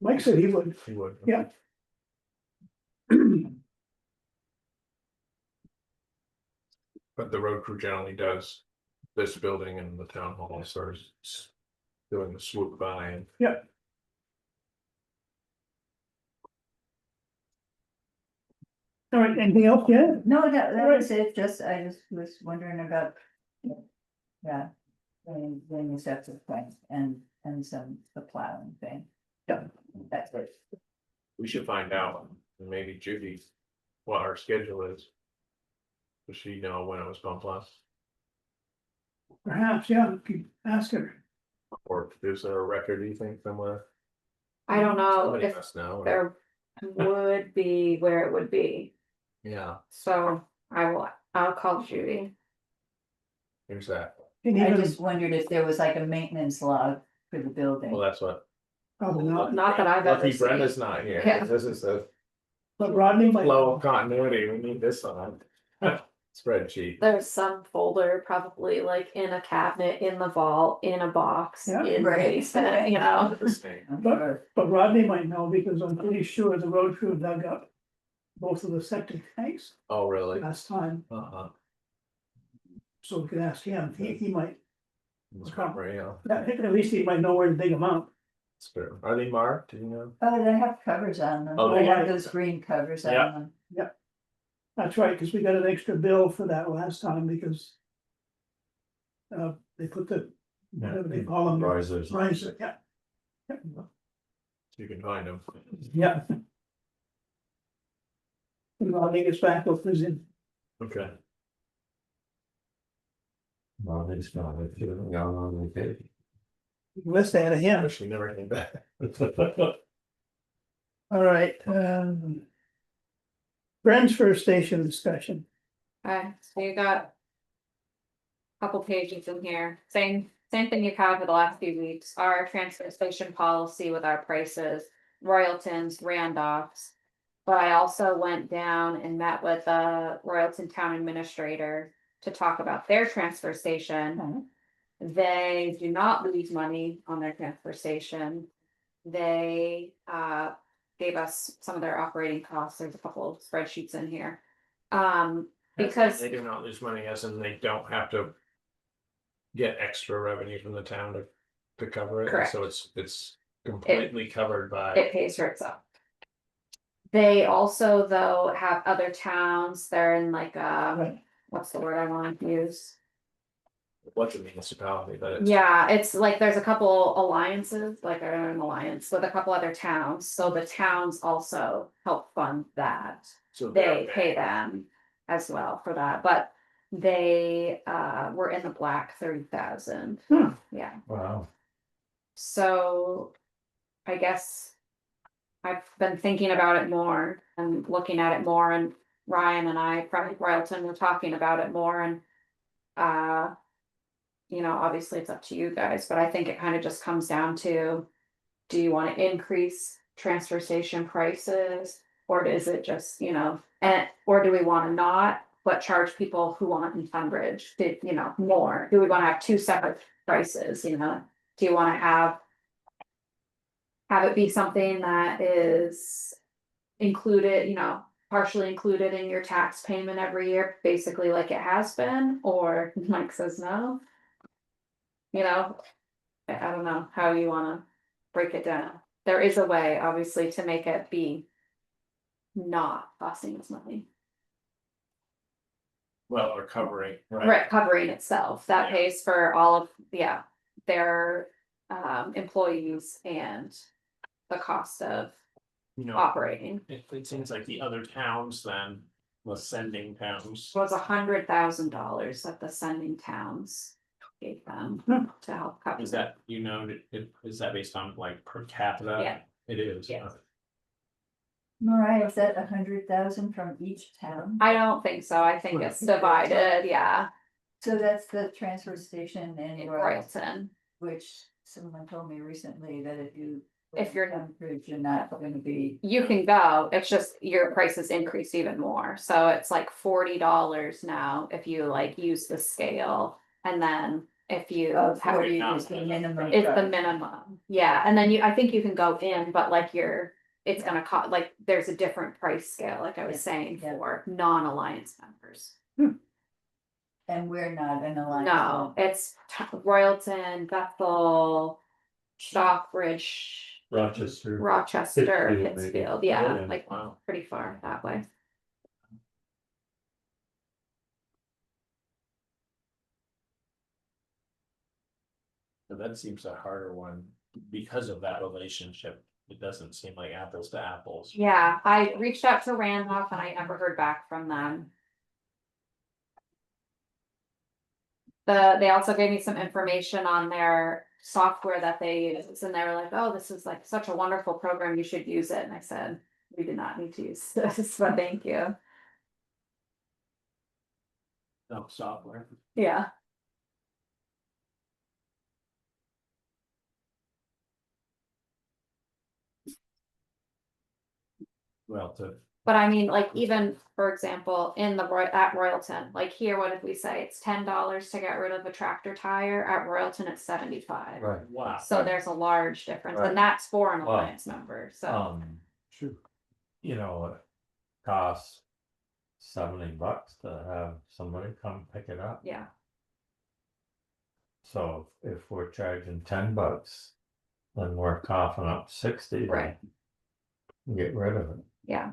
Mike said he would. He would. Yeah. But the road crew generally does this building and the town hall starts doing the swoop by and. All right, anything else, yeah? No, that Right. was it, I just was wondering about. Yeah, when you set the thing and the plowing thing. Yeah. That's it. We should find out, and maybe Judy, what our schedule is. Does she know when it was pumped last, Perhaps, yeah, keep asking her. or is there a record, do you think, somewhere? I don't know Somebody if must know, or- there would be where it would be, Yeah, so I'll call Judy. here's that, And I even, just wondered if there was like a maintenance log for the building. well, that's what. probably not, Not that I've ever Lucky seen. Brenda's not here, Yeah. this is the but Rodney might. flow of continuity, we need this on. Spreadsheet. There's some folder probably like in a cabinet, in the vault, in a box, Yeah. in the Right. basement, you know. I'm But- sure. But Rodney might know, because I'm pretty sure the road crew dug up both of the septic tanks Oh, really? last time, Uh-huh. so we could ask him, he might, It's memory, yeah. at least he might know where to dig them up. It's fair. Are they marked, do you know? Oh, they have covers on them, Oh, they they have do. those green covers on Yeah. them. That's right, because we got an extra bill for that last time, because they put the, whatever they call them, Risers. riser, yeah. You can find them. Yeah. And Rodney gets back, we'll present. Okay. Well, they just got it, gone on vacation. List out of him. Wish he never came back. All right, transfer station discussion. Okay, so you got. Couple pages in here, same thing you've had for the last few weeks, our transfer station policy with our prices, Royalton's, Randolph's. But I also went down and met with the Royalton Town Administrator to talk about their transfer station. They do not lose money on their transfer station. They gave us some of their operating costs, there's a couple of spreadsheets in here. Because They do not lose money, as in they don't have to. Get extra revenue from the town to cover it, Correct. so it's completely covered by. it pays for itself. They also, though, have other towns, they're in like, Right. what's the word I want to use? What's a municipality, but it's. Yeah, it's like there's a couple alliances, like an alliance with a couple other towns, so the towns also help fund that. So They pay them as well for that, but they were in the black 30,000. Hmm. Yeah, Wow. so I guess I've been thinking about it more and looking at it more, and Ryan and I from Royalton were talking about it more, and you know, obviously it's up to you guys, but I think it kind of just comes down to, do you want to increase transfer station prices, or is it just, you know, or do we want to not, but charge people who want in Tunbridge, you know, more? Do we want to have two separate prices, you know? Do you want to have it be something that is included, you know, partially included in your tax payment every year, basically like it has been, or Mike says no? You know, I don't know how you wanna break it down. There is a way, obviously, to make it be not costing us money. Well, or covering, right? Right, covering itself, that Yeah. pays for all of, their employees and the cost of You know, operating. it seems like the other towns then, the sending towns. Was $100,000 that the sending towns gave them to help cover. Is that, is that based on like per capita? Yeah. It is. Yes. Mariah, is that 100,000 from each town? I don't think so. I think it's divided, yeah, So that's the transfer station in in Royalton. Royalton, which someone told me recently that if If you're- Tunbridge, you're not gonna be. You can go, it's just your prices increase even more. So it's like $40 now if you like use the scale. And then if you have, 40 is the minimum. it's the charge. minimum. Yeah, and then I think you can go in, but like it's gonna cost, like, there's a different price scale, like I was Yeah, saying, yeah. for non-alliance members. And we're not an alliance. No, it's Royalton, Bethel, Stockbridge, Rochester. Rochester, Pittsfield, maybe. Pittsfield, yeah, Yeah. like Wow. pretty far that way. So that seems a harder one because of that relationship. It doesn't seem like apples to apples. Yeah, I reached out to Randolph and I never heard back from them. They also gave me some information on their software that they use, and they were like, oh, this is like such a wonderful program, you should use it, and I said, we do not need to use this, but thank you. No software. Yeah. Well, But I mean, like, even, for example, in at Royalton, like here, what if we say it's $10 to get rid of a tractor tire, at Royalton it's 75. Right. wow. So there's a large difference, Right. and that's for an Wow. alliance member, so, Sure. You know, it costs $70 to have somebody come pick it up. yeah. So if we're charging $10, then we're coughing up 60. to Right. Get rid of it. Yeah.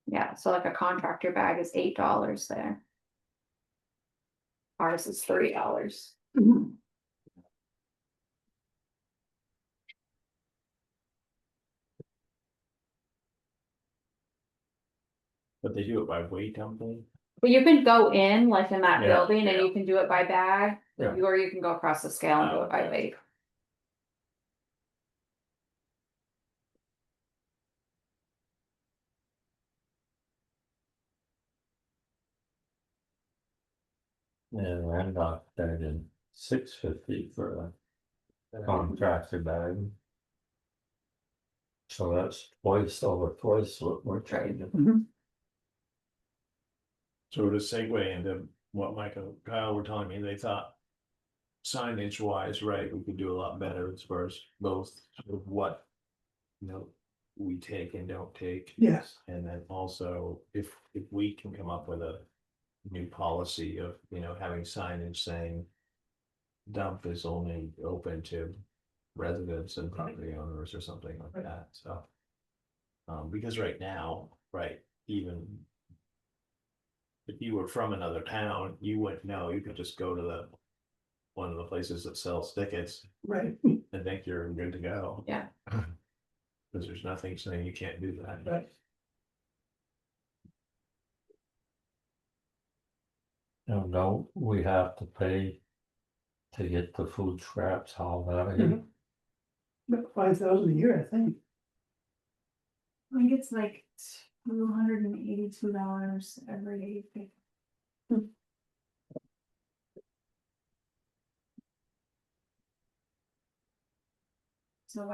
Yeah, so like a contractor bag is $8 there. Ours is $3. But they do it by weight, don't they? But you can go in, like in that Yeah, building, and yeah. you can do it by bag, Yeah. or you can go across the scale and do Oh, it by okay. weight. And Randolph charging $6.50 for a contractor bag. So that's over twice what we're charging. So to segue into what Mike and Kyle were telling me, they thought signage wise, right, we could do a lot better as far as both sort of what, we take and don't take. Yes, And then also if we can come up with a new policy of, having signage saying dump is only open to residents and property owners or something like that, so. Because right now, right, even if you were from another town, you wouldn't know, you could just go to one of the places that sells tickets right, and think you're good to go. Yeah. Cause there's nothing saying you can't do that. right. Don't we have to pay to get the food scraps hauled out of here? Mhm. About 5,000 a year, I think. I think it's like $282 every day. So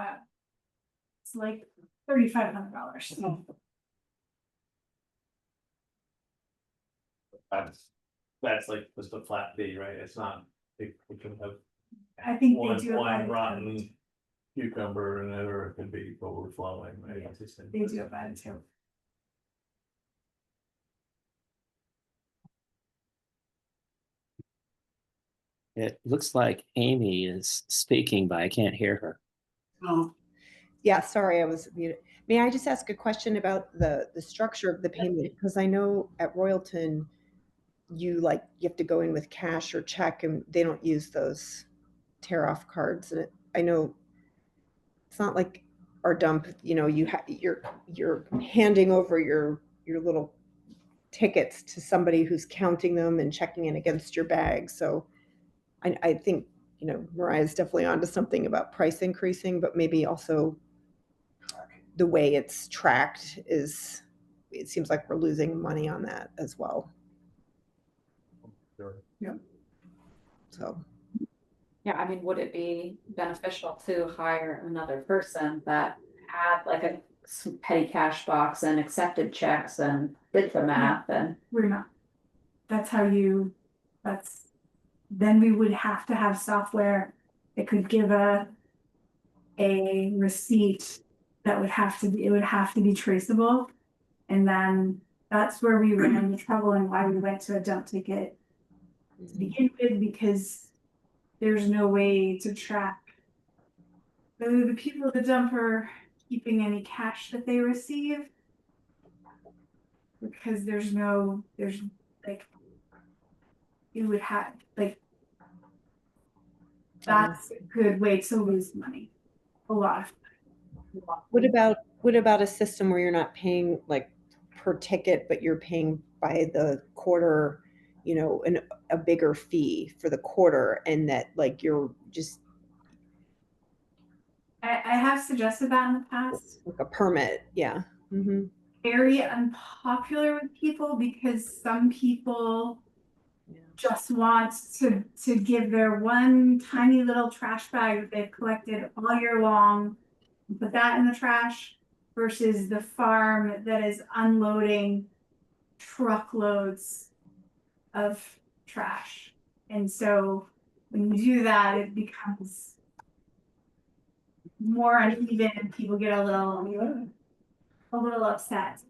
it's like $3,500. That's like just a flat fee, right? It's not, it can have I think they one do it by the town. rotten cucumber and it could be overflowing, right? Yeah. It's just- They do it by the town. It looks like Amy is speaking, but I can't hear her. Oh, Yeah, sorry, I was muted. May I just ask a question about the structure of the payment? Because I know at Royalton, you have to go in with cash or check, and they don't use those tear off cards. And I know it's not like our dump, you're handing over your little tickets to somebody who's counting them and checking in against your bag. So I think, Mariah's definitely onto something about price increasing, but maybe also the way it's tracked it seems like we're losing money on that as well. Sure. So, Yeah, I mean, would it be beneficial to hire another person that had like some petty cash box and accepted checks and did the math and? We're not. Then we would have to have software that could give a receipt that it would have to be traceable. And then that's where we ran into trouble and why we went to a dump ticket to begin with, because there's no way to track whether the people at the dump are keeping any cash that they receive. Because there's like, it would have, like, that's a good way to lose money. A lot of. what about a system where you're not paying like per ticket, but you're paying by the quarter, a bigger fee for the quarter, and that like you're just I have suggested that in the past. like a permit? Yeah. Mm-hmm. Very unpopular with people because some people just want to give their one tiny little trash bag that they've collected all year long, and put that in the trash, versus the farm that is unloading truckloads of trash. And so when you do that, it becomes more uneven and people get a little upset.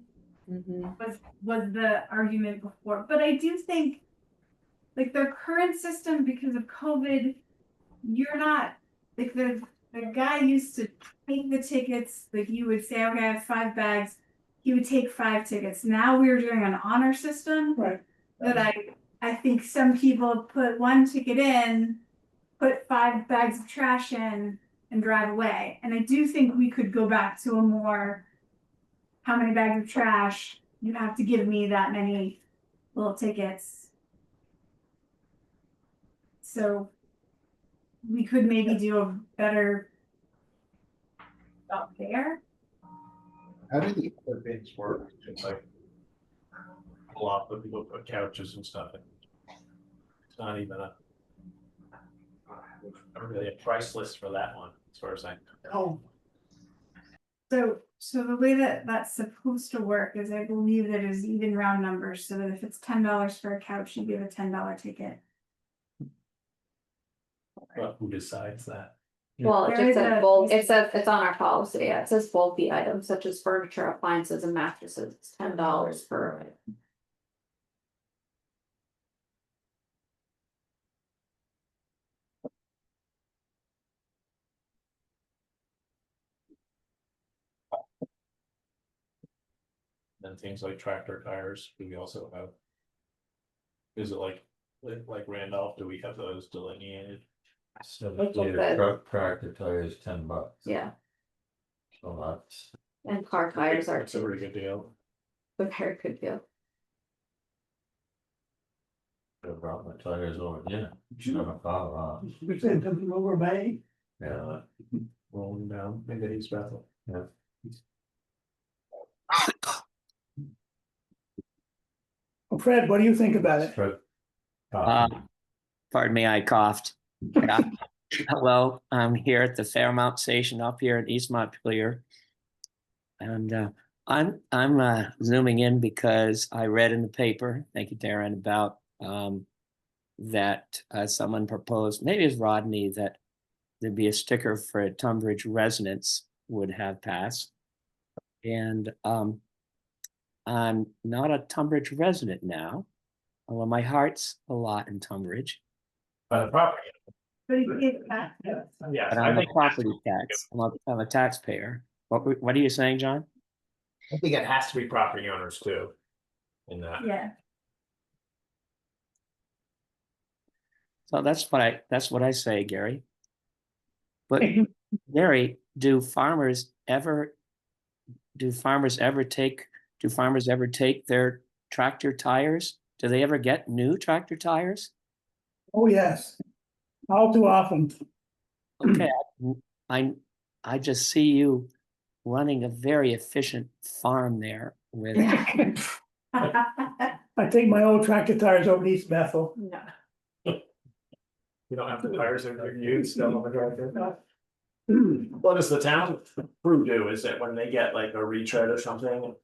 Mm-hmm. Was the argument before. But I do think, like, their current system, because of COVID, you're not, like, the guy used to take the tickets, like, you would say, okay, I have 5 bags, he would take 5 tickets. Now we're doing an honor system. Right. That I think some people put 1 ticket in, put 5 bags of trash in, and drive away. And I do think we could go back to a more, how many bags of trash, you have to give me that many little tickets. So we could maybe do a better job there. How do the other bins work? It's like a lot of people put couches and stuff in. It's not even really a price list for that one, as far as I know. Oh, So the way that that's supposed to work is, I believe that is even round numbers, so that if it's $10 for a couch, you give a $10 ticket. But who decides that? Well, it There just is says a- bulk, it's on our policy, yeah, it says bulky items such as furniture, appliances and mattresses, it's $10 per item. Then things like tractor tires, do we also have? Is it like Randolph, do we have those delineated? So That's what the that- truck tractor tire is $10. Yeah, So that's and car tires are That's a too, pretty good deal. the very good deal. I brought my tires over, yeah, should have a car, we sent them over May. yeah, Rolling down, maybe he's Bethel. yeah. Well, Fred, what do you think about it? Truck- Pardon me, I coughed. Yeah. Hello, I'm here at the Fairmount Station up here in East Montpelier. And I'm zooming in because I read in the paper, thank you, Darren, about that someone proposed, maybe it's Rodney, that there'd be a sticker for Tunbridge residents would have passed. And I'm not a Tunbridge resident now, although my heart's a lot in Tunbridge. By the property. But you get that. Yes, But I I'm a think, property tax. I'm a taxpayer. What are you saying, John? I think it has to be property owners too. In that. Yeah. So that's what I say, Gary. But Gary, do farmers ever take their tractor tires? Do they ever get new tractor tires? Oh, yes. All too often. Okay, I just see you running a very efficient farm there with, I take my old tractor tires over to East Bethel. No. You don't have the tires that are used still on the tractor. What does the town crew do? Is it when they get like a retread or something?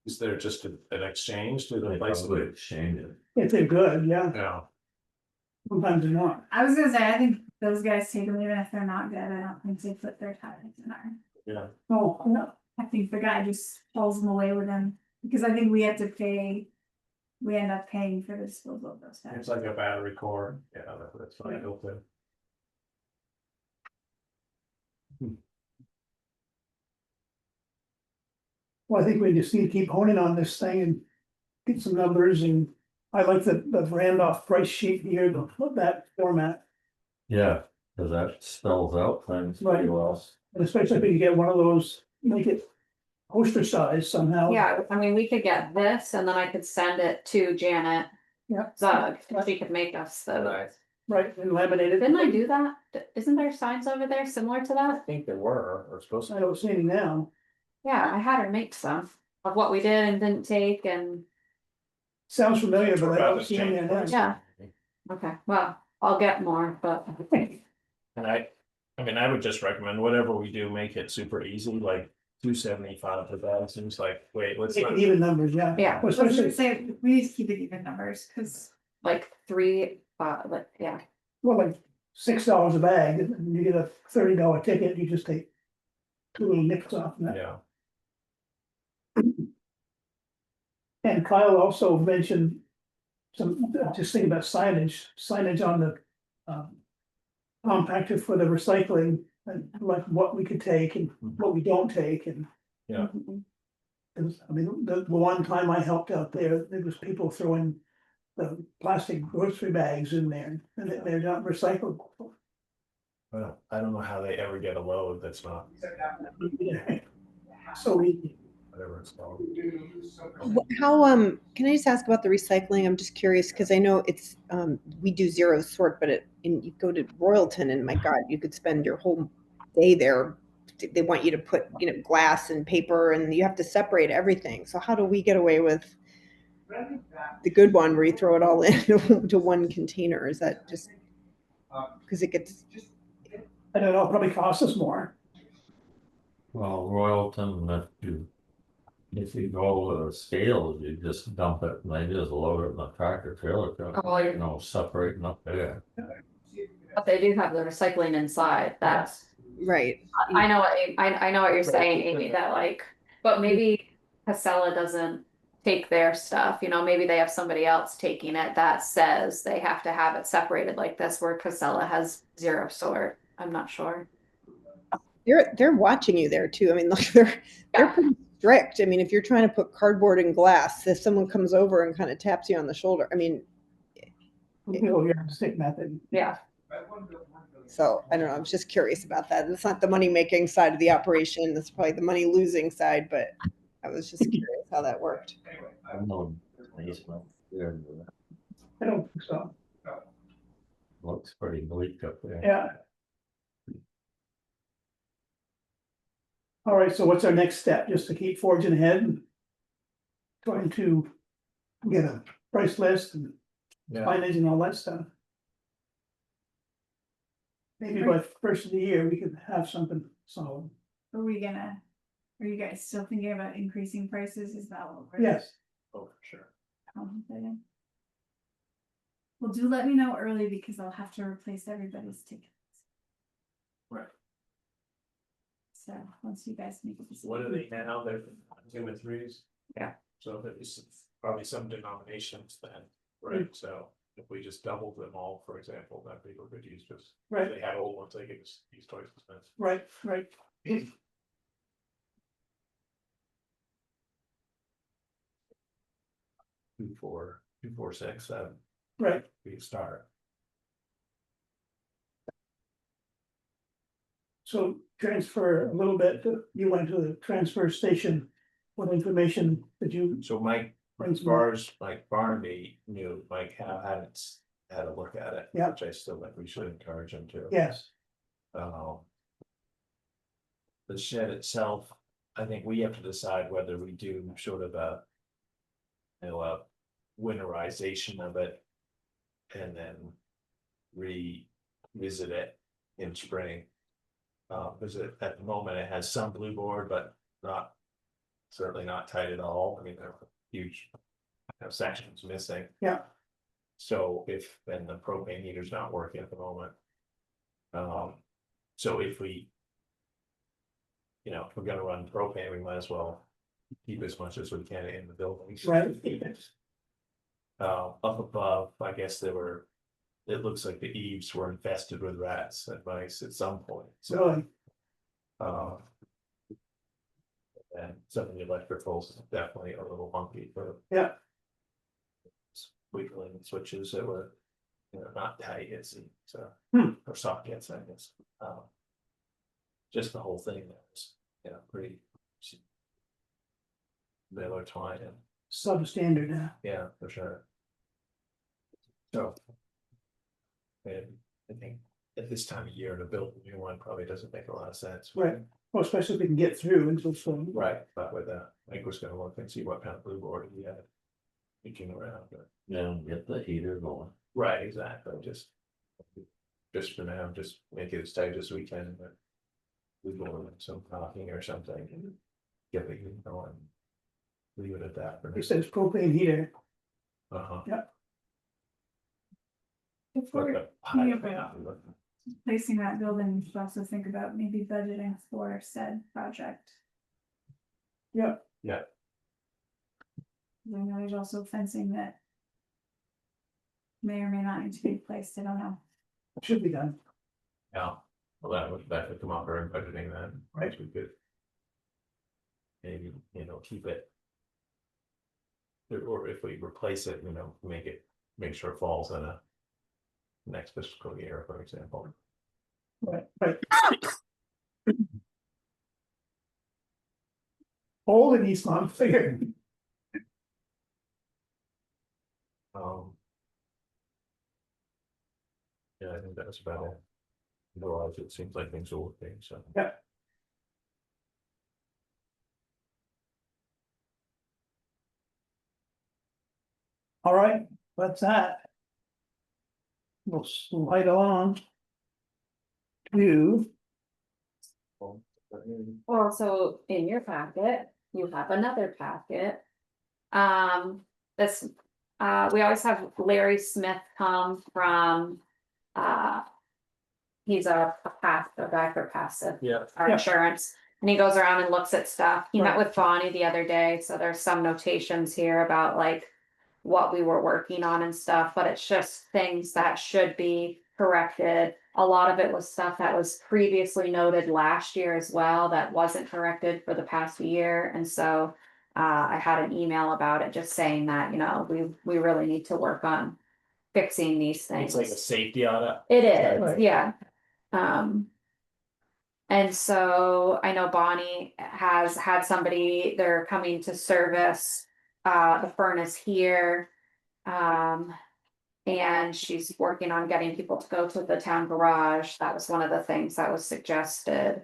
Is there just an exchange to the They place? probably exchange it. If they're good, yeah, Yeah, sometimes they're not. I was gonna say, I think those guys take them even if they're not good, I don't think they put their tires in our. yeah. Oh, no, I think the guy just pulls them away with him, because I think we have to pay. We end up paying for the disposal of those tires. It's like a battery core. Yeah, that's fine. Built in. well, I think we just need to keep honing on this thing and get some numbers, and I like the Randolph price sheet here, that format. Yeah, cause that spells out things Right. pretty well. And especially if we can get one of those, make it poster size somehow. Yeah, I mean, we could get this and then I could send it to Janet Yeah, Zug, and she could make us those. right, and laminated. Didn't I do that? Isn't there signs over there similar to I that? think there were, or supposed I to. don't see any now. Yeah, I had her make some of what we did and didn't take and, Sounds familiar, but I About don't the see any change now. price. yeah, okay, well, I'll get more, but. And I mean, I would just recommend whatever we do, make it super easy, like 275 for that. It seems like, wait, let's Take not. it even numbers, yeah. Yeah. Well, I was gonna especially, say, we need to keep it even numbers, cause Like 3, like, yeah, well, like $6 a bag, and you get a $30 ticket, you just take two little nips off that. Yeah, And Kyle also mentioned some, just thinking about signage on the compactor for the recycling, and like what we could take and what we don't take, and yeah. I mean, the one time I helped out there was people throwing the plastic grocery bags in there, and they're not recyclable. Well, I don't know how they ever get a load that's not So we, whatever it's called. How, can I just ask about the recycling? I'm just curious, because I know it's, we do zero sort, but you go to Royalton and my God, you could spend your whole day there. They want you to put, glass and paper and you have to separate everything. So how do we get away with the good one where you throw it all into one container? Is that just, because it gets, I don't know, probably costs us more. Well, Royalton, if you go with a scale, you just dump it and they just load it in the tractor trailer truck, Oh, you're- separating up there. but they do have the recycling inside, that's. right. I know what, I know what you're saying, Amy, that like, but maybe Casella doesn't take their stuff, maybe they have somebody else taking it that says they have to have it separated like this, where Casella has zero sort, I'm not sure. They're watching you there too. I mean, look, they're Yeah. pretty strict. I mean, if you're trying to put cardboard and glass, if someone comes over and kind of taps you on the shoulder, I mean, You'll get the stick method. Yeah, so I don't know. I was just curious about that. It's not the money making side of the operation. That's probably the money losing side, but I was just curious how that worked. I know, Eastman, there, I don't think so, looks pretty bleak up there. yeah. All right, so what's our next step? Just to keep forging ahead and trying to get a price list and Yeah, signage and all that stuff. Maybe by first of the year, we could have something solid. are you guys still thinking about increasing prices? Is that what we're? Yes, oh, for sure. contemplating? Well, do let me know early because I'll have to replace everybody's tickets. Right. So once you guys make a decision. What are they now? They're 2 and 3s? Yeah. So there's probably some denominations then, right? So if we just doubled them all, for example, that people could use just. Right. If they had old ones, they could just use twice as much. right. 2, 4, 2, 4, 6, 7, Right, we start. So transfer a little bit, you went to the transfer station. What information did you So Mike, bring? as far as like Barnaby knew, Mike hadn't had a look at it. Yeah. Which I still think we should encourage him to. Yes, Um. The shed itself, I think we have to decide whether we do sort of a. You know, a winterization of it. And then revisit it in spring. Because at the moment it has some blue board, but not. Certainly not tight at all. I mean, there are huge. Sections missing. yeah, So if, then the propane heater's not working at the moment. So if we. You know, if we're gonna run propane, we might as well keep as much as we can in the building. right. Up above, I guess it looks like the eaves were infested with rats at mice at some point, so. So, Uh. And some of the electricals definitely a little funky, but. Yeah. Wiggling switches that were, not tight, it's, so, Hmm. or sockets, I guess, just the whole thing was, pretty. Miller twine, and, substandard now. yeah, for sure. So. And I think at this time of year to build a new one probably doesn't make a lot of sense. Right. Well, especially if we can get through until so. Right, but with that, Mike was gonna look and see what kind of blue board he had. Thinking around, but. Yeah, get the heater going. Right, exactly, just. Just for now, just make it as tight as we can, but. We go with some caulking or something and. Get it going. Leave it at that for It now. says propane heater. Uh-huh. If But we're the pipe Yeah, may not be looking- placing that building, we should also think about maybe budgeting for said project. Yeah. Yeah, I know there's also fencing that. May or may not need to be placed, I don't know. Should be done. yeah, well, that would come up during budgeting then, right, we could. Maybe, keep it. Or if we replace it, make sure it falls in a. Next fiscal year, for example. Right, right. Old and East Montpelier. Yeah, I think that's about it. Otherwise, it seems like things are working, so. Yeah. All right, that's that. We'll slide along. To, Well, so in your packet, you have another packet. This, we always have Larry Smith come from, he's a guy for passive. Yeah. Our Yeah. insurance, and he goes around and looks at stuff. He met Right. with Bonnie the other day, so there's some notations here about like. What we were working on and stuff, but it's just things that should be corrected. A lot of it was stuff that was previously noted last year as well, that wasn't corrected for the past year, and so. I had an email about it, just saying that, we really need to work on fixing these things. It's like a safety audit. It is, Right. yeah. And so I know Bonnie has had somebody, they're coming to service the furnace here. And she's working on getting people to go to the town garage. That was one of the things that was suggested.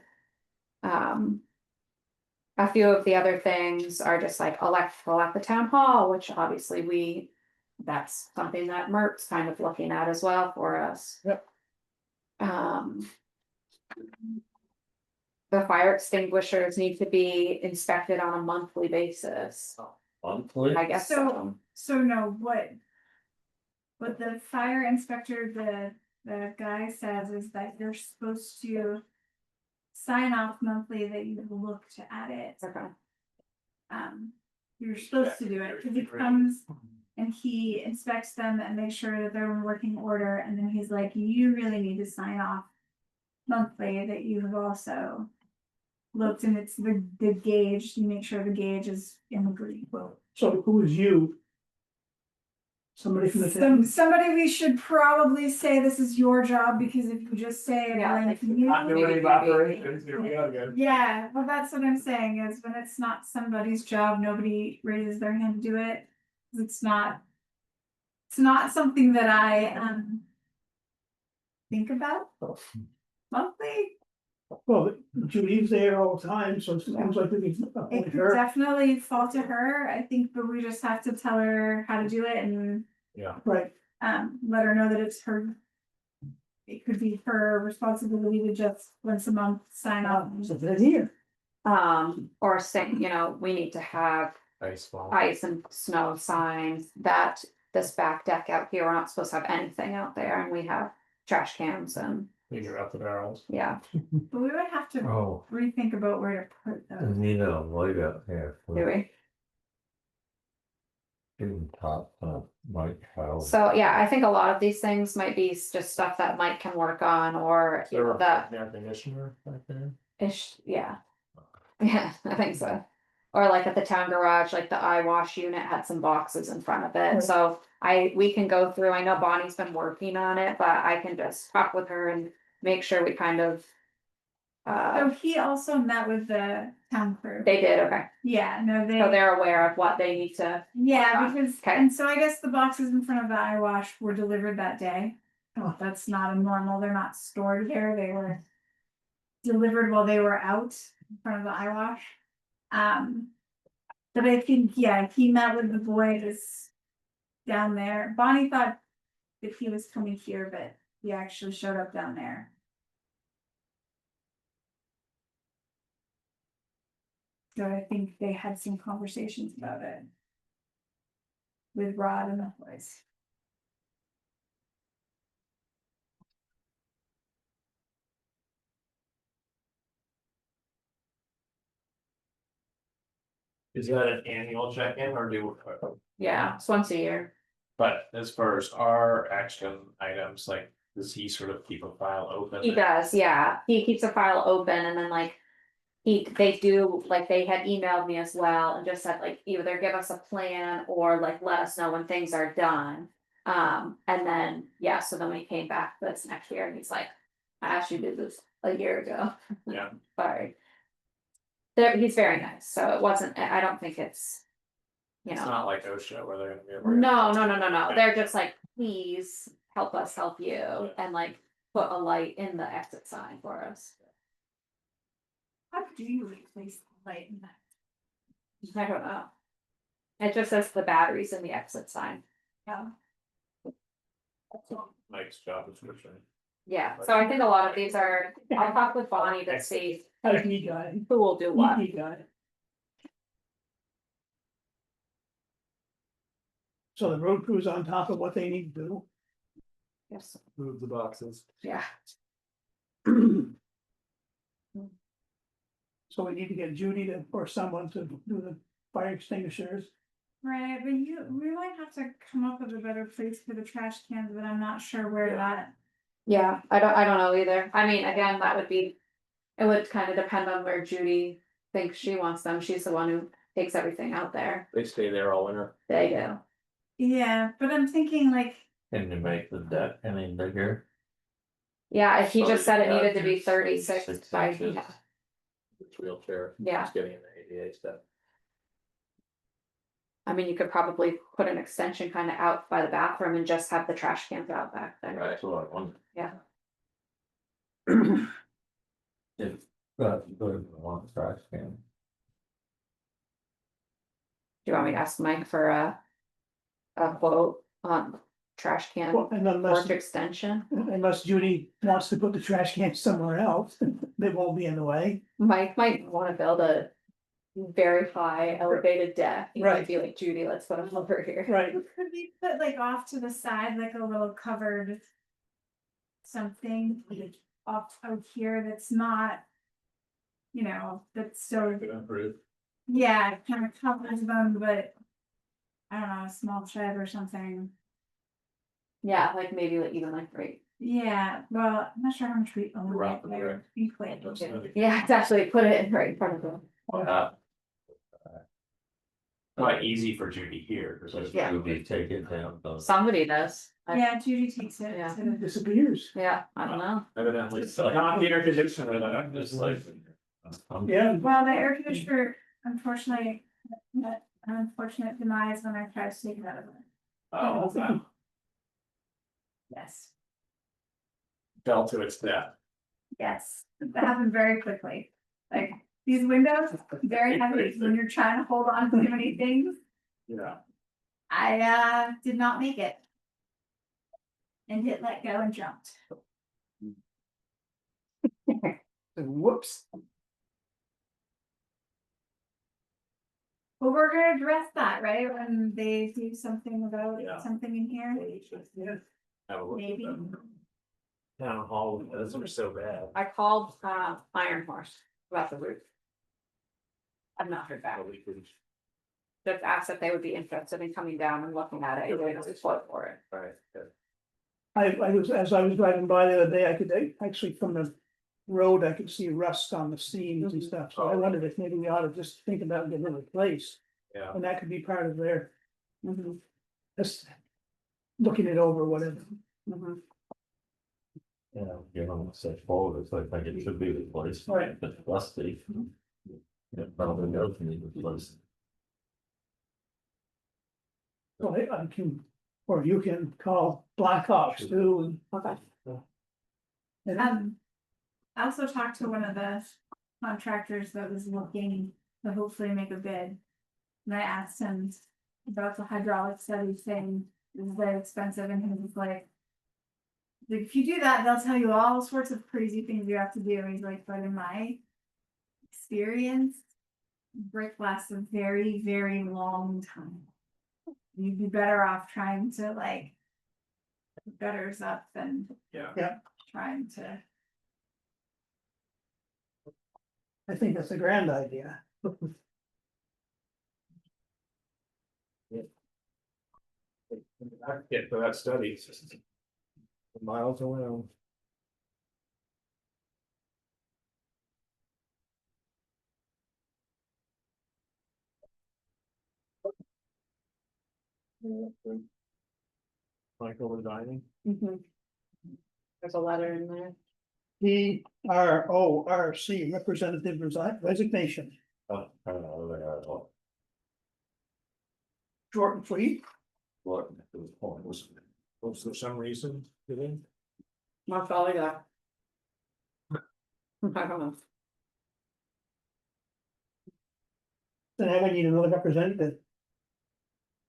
A few of the other things are just like electrical at the town hall, which obviously that's something that Merck's kind of looking at as well for us. Yep. The fire extinguishers need to be inspected on a monthly basis, Monthly? I guess so. So no, what the fire inspector, the guy says is that you're supposed to sign off monthly that you look to add it. Okay. You're supposed to do it, because he comes and he inspects them and makes sure that they're in working order, and then he's like, you really need to sign off monthly that you have also looked, and it's the gauge, you make sure the gauge is in the green. well, so who is you? Somebody from the town. Somebody we should probably say this is your job, because if you just say it, Yeah, like like, you. Continuity of operations, here we go again. Yeah, well, that's what I'm saying, is when it's not somebody's job, nobody raises their hand to do it. It's not. It's not something that I, think about monthly. Well, Judy's there all the time, so it seems like we can It appoint could her. definitely fall to her, I think, but we just have to tell her how to do it and, Right, let her know that it's her. It could be her responsibility to just once a month sign off. so they're here. Or saying, you know, we need to have Ice fall. ice and snow signs that this back deck out here, we're not supposed to have anything out there, and we have trash cans and, Figure out the barrels. yeah. But we would have to Oh, rethink about where to put we those. need a light up here. Do we? In top, Mike House. So, yeah, I think a lot of these things might be just stuff that Mike can work on, or Is there that an air conditioner back there? ish, yeah. Yeah, I think so. Or like at the town garage, like the eye wash unit had some boxes in front of it, Right. so we can go through, I know Bonnie's been working on it, but I can just talk with her and make sure we kind of. So he also met with the town crew. They did, okay, Yeah, no, so they're aware of what they need to, yeah, because, Okay. and so I guess the boxes in front of the eye wash were delivered that day. Oh, that's not a normal, they're not stored there, they were. Delivered while they were out in front of the eye wash. But I think, yeah, he met with the boys. Down there, Bonnie thought that he was coming here, but he actually showed up down there. So I think they had some conversations about it. With Rod and the boys. Is that an annual check-in or yeah, it's once a year. but as far as our action items, like, does he sort of keep a file open? He does, yeah, he keeps a file open, and then like. They do, like, they had emailed me as well and just said, like, either give us a plan or like let us know when things are done. And then, yeah, so then we came back this next year and he's like, I actually did this a year ago. Yeah. Sorry. He's very nice, so it wasn't, I don't think it's. You It's know, not like OSHA where they're gonna be. no, they're just like, please help us help you, and like put a light in the exit sign for us. How do you replace the light in that? I don't know. It just says the batteries in the exit sign. Yeah. Mike's job description. Yeah, so I think a lot of these are, I'll talk with Bonnie to see IT guy, who will do what. IT guy. So the road crew's on top of what they need to do. Yes, Move the boxes. yeah, So we need to get Judy to, or someone to do the fire extinguishers. Right, but we might have to come up with a better place for the trash cans, but I'm not sure where that. yeah, I don't know either. I mean, again, that would be. It would kind of depend on where Judy thinks she wants them. She's the one who takes everything out there. They stay there all winter. They do. Yeah, but I'm thinking like, Can you make the deck any bigger? Yeah, he just said it Yeah, needed to be 36 36 by, inches. yeah. It's wheelchair. Yeah. Just getting in the ADA stuff. I mean, you could probably put an extension kind of out by the bathroom and just have the trash cans out back there. That's what I wonder. Yeah. If, but one trash can. Do you want me to ask Mike for a quote on trash can Well, and porch extension? unless Judy wants to put the trash can somewhere else, they won't be in the way. Mike might want to build a very high elevated deck. He might Right. be like, Judy, let's put them over here. Right, could we put like off to the side, like a little covered. Something like off out here that's not. You know, that's still, Good improve. yeah, it kind of covers them, but. I don't know, a small shed or something. Yeah, like maybe like even like right. Yeah, well, I'm not sure how much we own Rock right and there. brick. We played. Yeah, it's actually put it right in front of them. Uh, Not easy for Judy here. Just Yeah. maybe take it down. Somebody does. Yeah, Judy takes it. Yeah. It disappears. Yeah, I don't know. Evidently, not the air conditioner, I'm just like. Yeah, Well, the air conditioner, unfortunately, met an unfortunate demise when I tried to take it out of it. Oh, wow. Yes, Fell to its death. yes, that happened very quickly. Like, these windows, very heavy when you're trying to hold on to too many things. Yeah. I did not make it. And hit let go and jumped. whoops. Well, we're gonna address that, right, when they do something about Yeah. something in here, Yeah. Have a look at maybe. them. Town hall, those are so bad. I called Iron Horse about the roof. I've not heard back. Just asked if they would be interested in coming down and looking at it, and doing a quote for it. Right, good. As I was driving by the other day, I could actually from the road, I could see rust on the seams and stuff, so I wondered if maybe we ought to just think about getting it replaced. Yeah. And that could be part of their, Mhm, just looking it over, whatever. mhm. You know, give them such folders, I think it should be replaced. Right. If it's rusty. Yeah, probably does need replaced. So I can, or you can call Blackhawks too, and. Okay. And I also talked to one of the contractors that was looking to hopefully make a bid. And I asked him about the hydraulic study saying this is very expensive, and he was like, if you do that, they'll tell you all sorts of crazy things you have to do. And he's like, but in my experience, brick lasts a very, very long time. You'd be better off trying to like put gutters up than Yeah. trying to. I think that's a grand idea. Get for that study. It's just miles around. Michael resigning. Mhm. There's a letter in there. PRORC, representative resignation, I don't know, they are, short and sweet. what, it was pointless. Was there some reason, did That's all I got. I don't know. Then I would need another representative,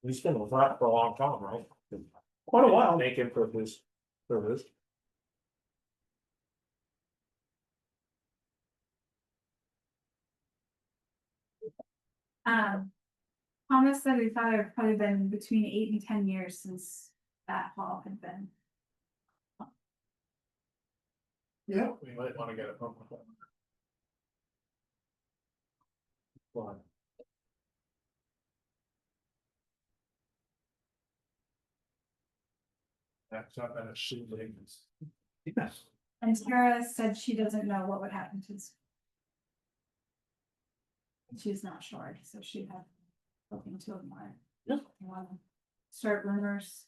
He's been with that for a long time, right? quite a while. Thank him for his service. Thomas said we thought it had probably been between 8 and 10 years since that hall had been. Yeah. We might wanna get a pump. Why? That's not gonna shoot things. Yes. And Tara said she doesn't know what would happen to this. She's not sure, so she had looking to it more. Yeah. Want to start rumors.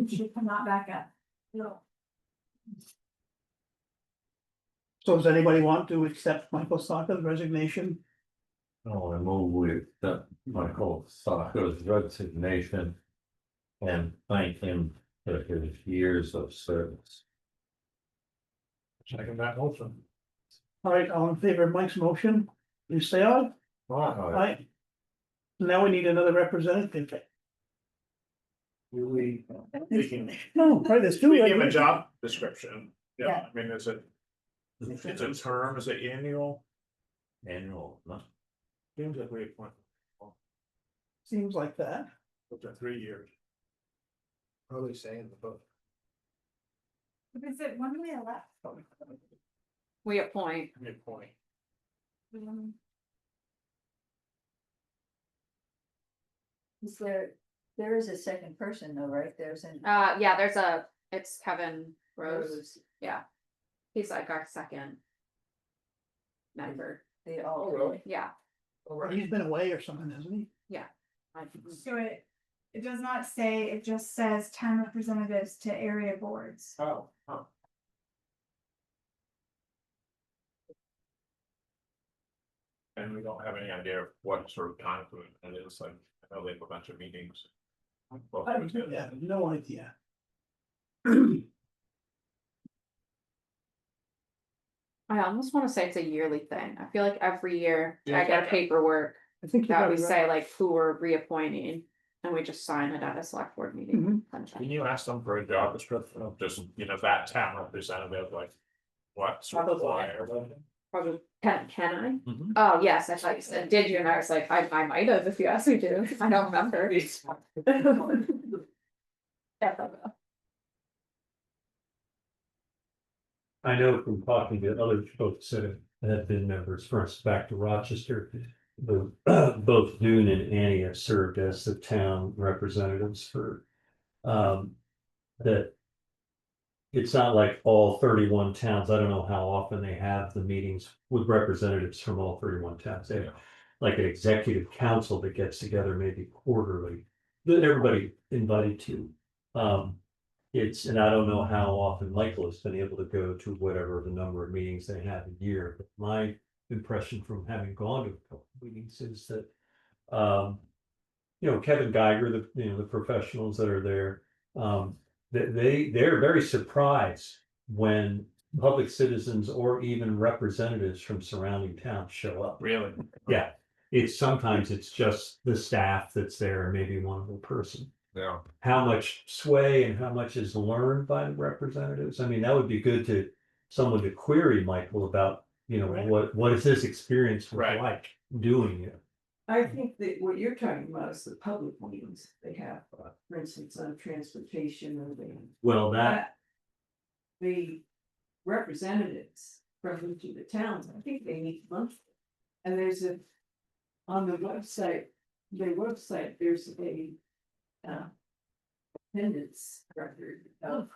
She cannot back up. No. So does anybody want to accept Michael Saka's resignation? Oh, I move with that Michael Sacco's resignation. And thank him for his years of service. Second that motion. All right, all in favor of Mike's motion, please say aye. Aye. Now we need another representative. We can No, right, there's two. we give a right? job description. Yeah. Yeah, I mean, is it, it's a term, is it annual? Annual, no? Seems like we appoint. Seems like that. Up to 3 years. Probably saying the book. Is it when we elect? We appoint. Midpoint. Is there is a second person though, right? There's an. Yeah, it's Kevin Rose. Yeah. He's like our second member. The Oh, alternate. really? Yeah, All right. He's been away or something, hasn't he? yeah. So it does not say, it just says town representatives to area boards. Oh. And we don't have any idea of what sort of time it is, like, I know they have a bunch of meetings. Well, Yeah, no idea. I almost wanna say it's a yearly thing. I feel like every year Yeah, I get a paperwork I think you that got we it right. say like who we're reappointing. And we just sign it at a select board meeting. Can you ask them for a job description of just, that town representative, like, what sort of Probably. flyer? Probably, can I? Mhm. Oh, yes, I thought you said, did you? And I was like, I might have, if you asked me to, I don't remember. Yeah, I will. I know from talking to other folks that have been members, for instance, back to Rochester. Both Dune and Annie have served as the town representatives for, that. It's not like all 31 towns, I don't know how often they have the meetings with representatives from all 31 towns. They have like an executive council that gets together maybe quarterly, that everybody invited to. And I don't know how often Michael has been able to go to whatever the number of meetings they have a year, but my impression from having gone to a couple of meetings is that, Kevin Geiger, the professionals that are there, they're very surprised when public citizens or even representatives from surrounding towns show up. Really? Yeah, sometimes it's just the staff that's there, maybe one other person. Yeah. How much sway and how much is learned by the representatives? I mean, that would be good to someone to query Michael about, Right. what is his experience Right. like doing it? I think that what you're talking about is the public meetings they have, for instance, on transportation or Well, that, the representatives from each of the towns, I think they meet monthly. And there's on the website, their website, there's a attendance record of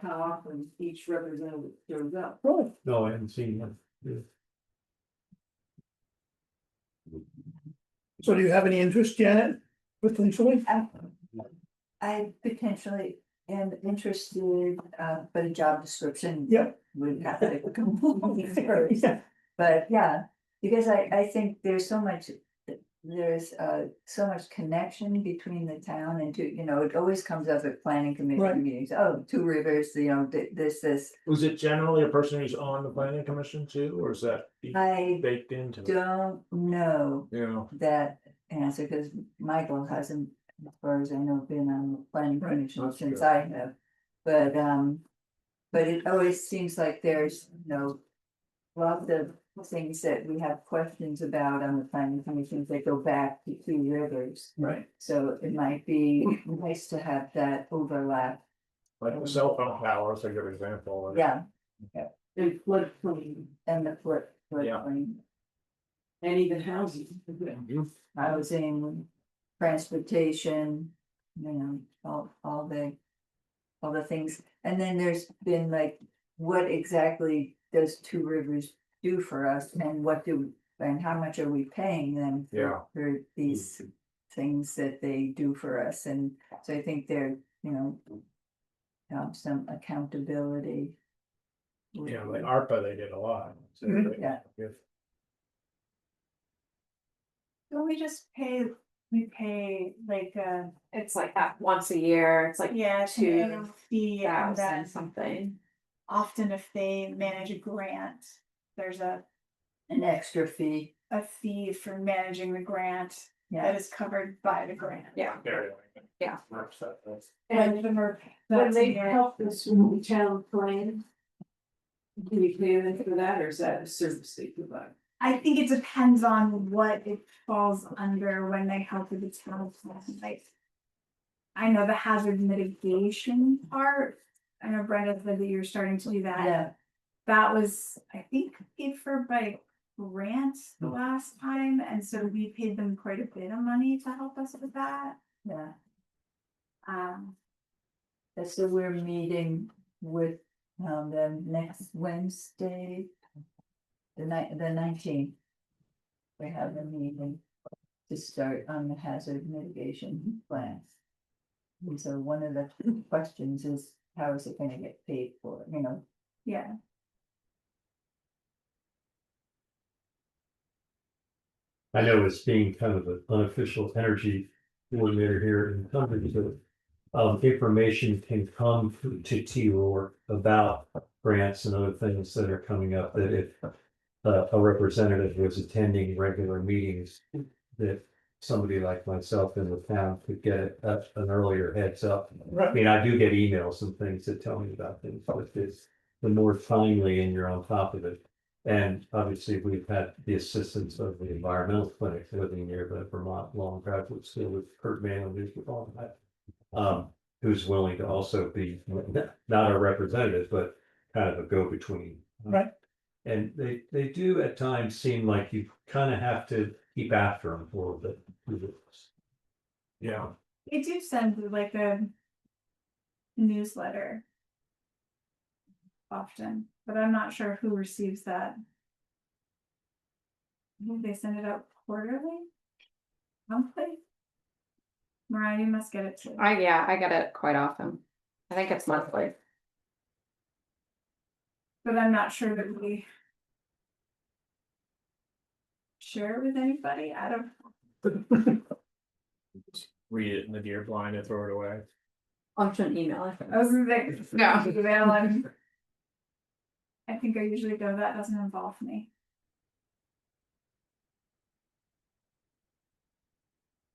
how often each representative shows up. no, I haven't seen that. Yeah. So do you have any interest, Janet, potentially? I potentially am interested, but a job description. Yep. Would have to come first. But yeah, because I think there's so much connection between the town and it always comes up at planning Right. commission meetings, oh, Two Rivers, this. Was it generally a person who's on the planning commission too, or is that I baked into it? don't know Yeah. that answer, because Michael hasn't, as far as I know, been on the planning Right. commission That's since good. I have. But it always seems like there's, lots of things that we have questions about on the planning commissions that go back to Two Rivers. Right. So it might be nice to have that overlap. Like the cell phone tower is a good example. Yeah, And floodplain and the flip, Yeah. and even housing. housing, transportation, all the things. And then there's been like, what exactly does Two Rivers do for us, and how much are we paying them Yeah. for these things that they do for us? And so I think they're, some accountability. Yeah, like ARPA, they did a lot. So Mhm. they- Yeah. Don't we just we pay like It's like that once a year, it's like yeah, it's an two annual fee, and thousand then something. often if they manage a grant, there's An extra fee, a fee for managing the grant that yeah. is covered by the grant. Yeah. Very. Yeah. And when they help us with the town plan, do we pay them for that, or is that a service they provide? I think it depends on what it falls under when they help with the town plan, like. I know the hazard mitigation part, I know Brenda said that you're starting to do that. Yeah, That was, I think, paid for by grant the last time, and so we paid them quite a bit of money to help us with that. yeah. Um, So we're meeting with them next Wednesday. The 19th. We have a meeting. to start on the hazard mitigation plan. And so one of the questions is, how is it gonna get paid for, you know? Yeah, I know as being kind of an unofficial energy coordinator here in Tunbridge, that information can come to T-Roar about grants and other things that are coming up, that if a representative was attending regular meetings, that somebody like myself in the town could get an earlier heads up. I Right, mean, I do get emails and things that tell me about things, but it's the more timely and you're on top of it. And obviously, we've had the assistance of the environmental clinic living near the Vermont Law and Graduate School with Kurt Mann, who's with all that. Who's willing to also be not a representative, but kind of a go-between. right. And they do at times seem like you kind of have to keep after them for a bit. Yeah, they do send like a newsletter often, but I'm not sure who receives that. I think they send it out quarterly, monthly. Mariah, you must get it too. I get it quite often. I think it's monthly. But I'm not sure that we share it with anybody. I don't. Read it in the deer blind and throw it away. I'm just gonna email it. I was like, Yeah. email and I think I usually go, that doesn't involve me.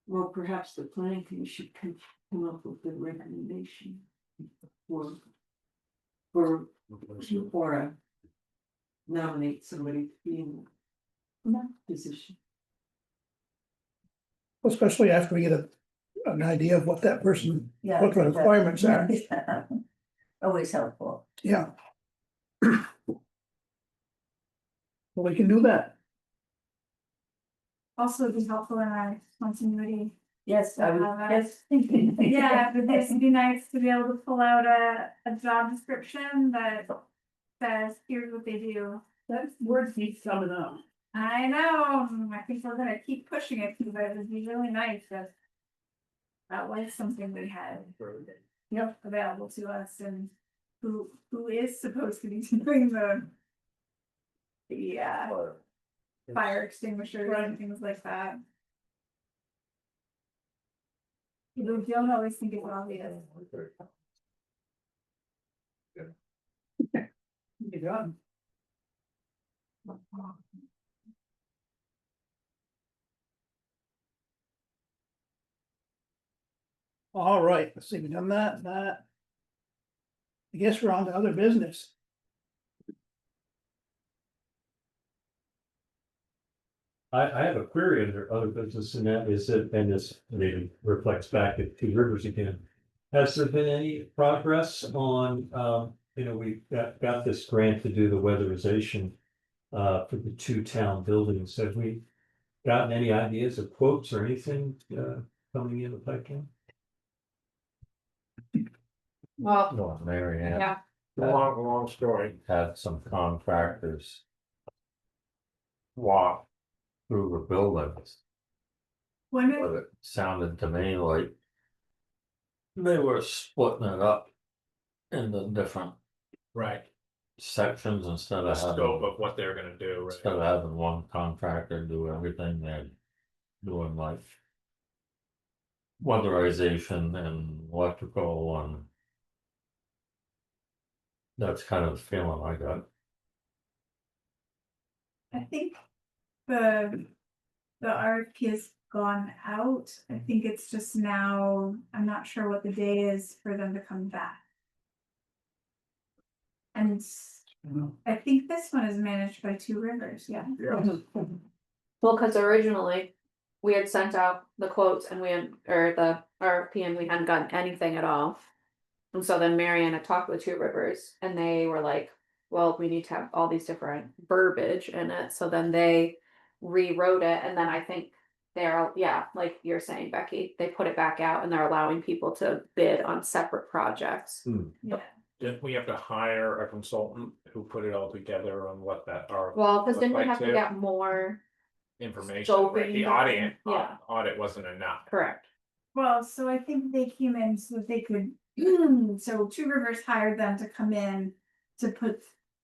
Well, perhaps the planning commission can come up with a recommendation for a nominate somebody to be in that position. Especially after we get an idea of what that person, Yeah. what the requirements are. Always helpful. Yeah. Well, we can do that. Also, it'd be helpful in our continuity. Yes, I was just thinking. Yeah, but this would be nice to be able to pull out a job description that says, here's what they do. That word keeps coming up. I know, I think we're gonna keep pushing it, because it would be really nice if that was something we had. Yep, available to us, and who is supposed to be doing the fire extinguishers and things like that. You don't always think it's obvious. Good job. All right, let's see, we've done that. I guess we're on to other business. I have a query under other business, and that is that, and this maybe reflects back at Two Rivers again. Has there been any progress on, we got this grant to do the weatherization for the two town buildings? Have we gotten any ideas of quotes or anything coming in the pipeline? Well, No, Mary Ann yeah, Long story. had some contractors walk through the buildings, When but it sounded to me like they were splitting it up into different Right. sections instead The of scope having, of what they're gonna do, right? instead of having one contractor do everything. They're doing like weatherization and electrical, and that's kind of the feeling I got. I think the RFP has gone out. I think it's just now, I'm not sure what the day is for them to come back. And I think this one is managed by Two Rivers, yeah. well, because originally we had sent out the quotes and or the RFP, and we hadn't gotten anything at all. And so then Marianne had talked with Two Rivers, and they were like, well, we need to have all these different verbiage in it. So then they rewrote it, and then I think they're, like you're saying, Becky, they put it back out, and they're allowing people to bid on separate projects. Yeah. Didn't we have to hire a consultant who put it all together on what that are? Well, because Look didn't we like have to too. get more information, Scoping right? The them, yeah. audit wasn't enough. Correct. Well, so I think they came in so that they could, so Two Rivers hired them to come in to put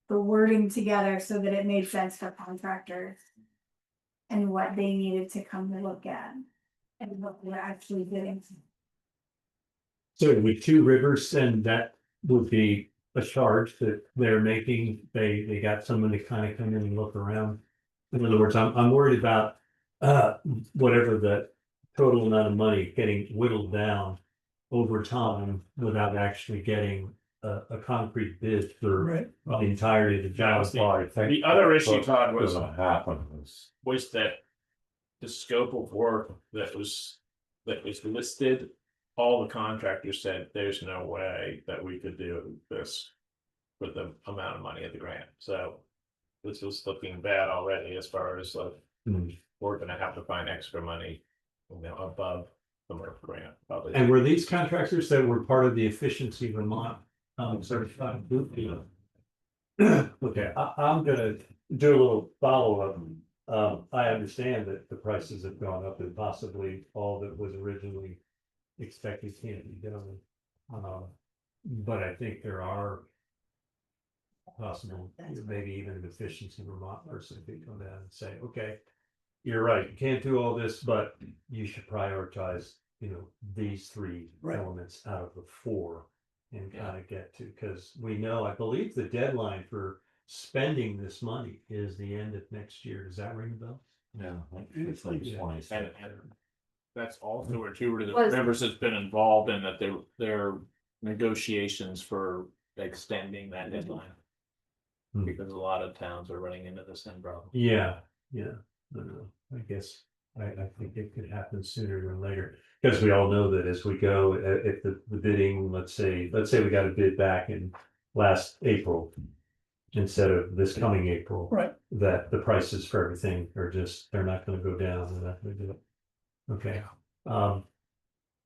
the wording together so that it made sense for contractors. And what they needed to come to look at. And what they're actually doing. So with Two Rivers, and that would be a charge that they're making, they got someone to kind of come in and look around. In other words, I'm worried about whatever the total amount of money getting whittled down over time without actually getting a concrete bid for Right. the entirety of the job. Well, I think The other issue, what Todd, was gonna happen is, that the scope of work that was listed, all the contractors said, there's no way that we could do this with the amount of money of the grant, so this was looking bad already as far as like, Hmm. we're gonna have to find extra money, above the MERF grant, probably. And were these contractors that were part of the Efficiency Vermont certified group? Okay, I'm gonna do a little follow-up. I understand that the prices have gone up and possibly all that was originally expected can't be done. But I think there are possible, maybe even an Efficiency Vermont person could come down and say, okay, you're right, you can't do all this, but you should prioritize, these three Right. elements out of the four. And kind of get to, because we know, I believe the deadline for spending this money is the end of next year. Does that ring a bell? yeah, it's like Yeah. 20. And that's also where Two Was- Rivers has been involved in, that their negotiations for extending that deadline. Hmm. Because a lot of towns are running into the same problem. Yeah, yeah. I guess I think it could happen sooner than later. Because we all know that as we go, if the bidding, let's say we got a bid back in last April instead of this coming April. Right. That the prices for everything are just, they're not gonna go down, they're not gonna do it. Okay.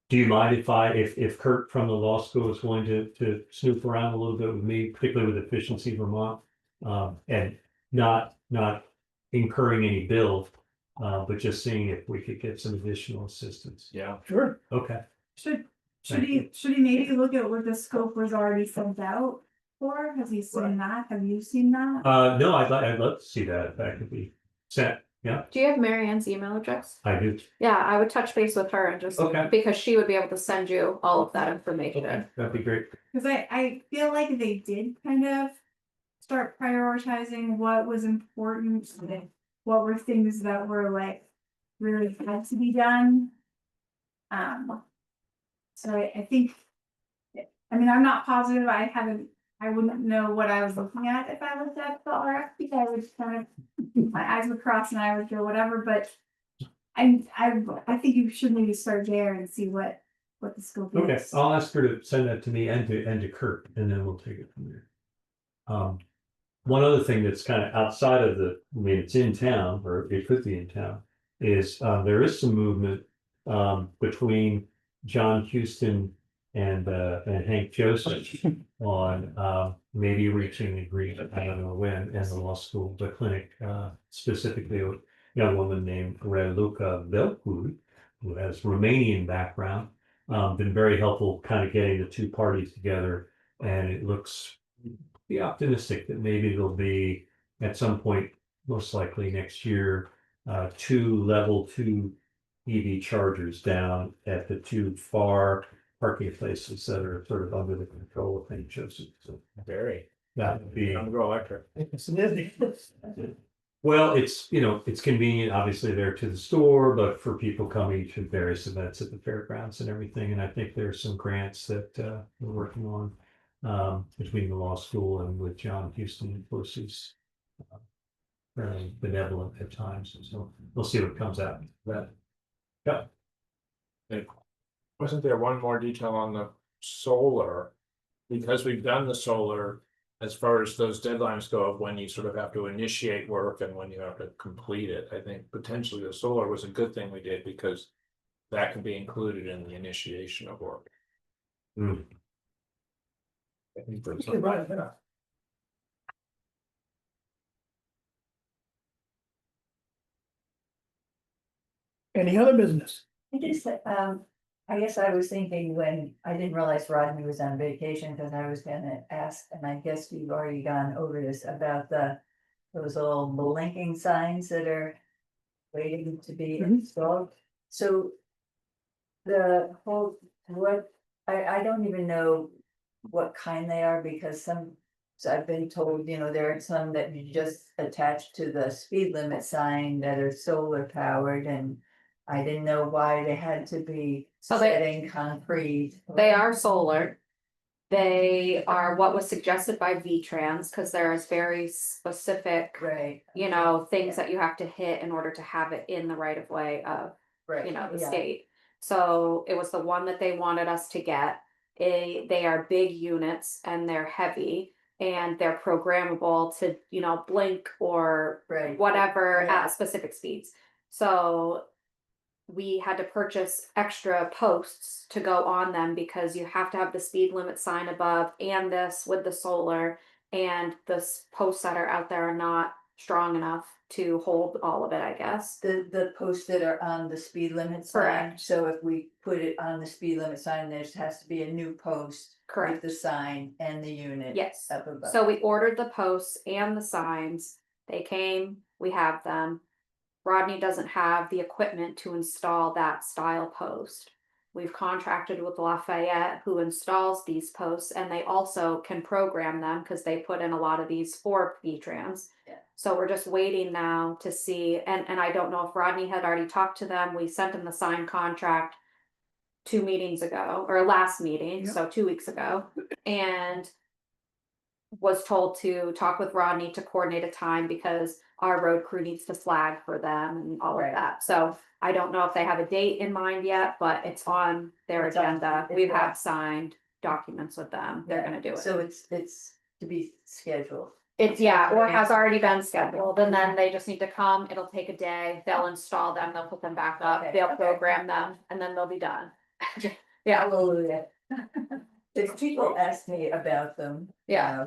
Do you mind if Kurt from the law school is willing to snoop around a little bit with me, particularly with Efficiency Vermont? And not incurring any bill, but just seeing if we could get some additional assistance. Yeah. Sure. Okay. Should Thank he maybe look at what the scope was already sent out for? Has he seen that? Have you seen that? No, I'd love to see that if that could be sent. Yeah, Do you have Mary Ann's email address? I do. Yeah, I would touch base with her and just, Okay. because she would be able to send you all of that information. Okay, that'd be great. Cause I feel like they did kind of start prioritizing what was important, and what were things that were like really had to be done. So I think, I mean, I'm not positive, I wouldn't know what I was looking at if I looked at the RFP, I would kind of, my eyes would cross and I would go whatever, but I think you should maybe start there and see what the scope Okay, is. I'll ask her to send that to me and to Kurt, and then we'll take it from there. One other thing that's kind of outside of it's in town, or it could be in town, is there is some movement between John Houston and Hank Joseph on maybe reaching an agreement, I don't know when, in the law school, the clinic, specifically a young woman named Raluca Velkud, who has Romanian background, been very helpful kind of getting the two parties together, and it looks be optimistic that maybe there'll be at some point, most likely next year, 2 level 2 EV chargers down at the 2 far parking places that are sort of under the control of St. Joseph. So Very. that would be, I'm go electric. well, it's convenient, obviously they're to the store, but for people coming to various events at the fairgrounds and everything, and I think there's some grants that we're working on between the law school and with John Houston, of course, who's fairly benevolent at times, so we'll see what comes out of that. Yeah. Wasn't there one more detail on the solar? Because we've done the solar, as far as those deadlines go of when you sort of have to initiate work and when you have to complete it, I think potentially the solar was a good thing we did, because that can be included in the initiation of work. Mm. I think that's- Okay, right, yeah. Any other business? I just, I guess I was thinking when, I didn't realize Rodney was on vacation, because I was gonna ask, and I guess you've already gone over this, about those little blinking signs that are waiting to be Mhm. installed. So the whole, I don't even know what kind they are, because so I've been told, there are some that you just attach to the speed limit sign that are solar powered, and I didn't know why they had to be So set in concrete. They are solar. They are what was suggested by V-Trans, because there's very specific, Right. things that you have to hit in order to have it in the right of way of, Right. the yeah. state. So it was the one that they wanted us to get. They are big units and they're heavy and they're programmable to, blink or Right. whatever Right. at specific speeds. So we had to purchase extra posts to go on them because you have to have the speed limit sign above and this with the solar, and the posts that are out there are not strong enough to hold all of it, I guess. The posts that are on the speed limit sign, Correct. so if we put it on the speed limit sign, there has to be a new post. Correct. With the sign and the unit. Yes. Up above. So we ordered the posts and the signs. They came, we have them. Rodney doesn't have the equipment to install that style post. We've contracted with Lafayette, who installs these posts, and they also can program them because they put in a lot of these for V-Trans. Yeah. So we're just waiting now to see, and I don't know if Rodney had already talked to them. We sent him the signed contract 2 meetings ago, or last meeting, Yep. so 2 weeks ago, and was told to talk with Rodney to coordinate a time because our road crew needs to flag for them and all Right. of that. So I don't know if they have a date in mind yet, but it's on their It's on- agenda. it's We've on. had signed documents with them. They're Yeah, gonna do it. So it's to be scheduled. It's, or has already been scheduled, and then they just need to come. It'll take a day. They'll install them, they'll put them back up, Okay, they'll okay. program them, and then they'll be done. Yeah, Hallelujah. If people ask me about them. Yeah.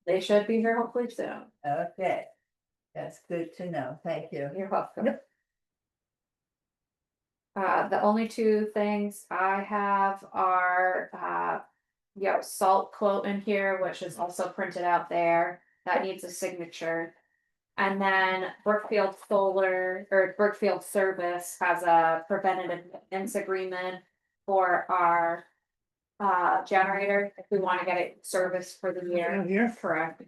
they should be here hopefully soon. Okay. That's good to know. Thank you. You're welcome. The only 2 things I have are, salt quote in here, which is also printed out there. That needs a signature. And then Brookfield Solar, or Brookfield Service has a preventative maintenance agreement for our generator, if we want to get it serviced for the year. Down here, Correct.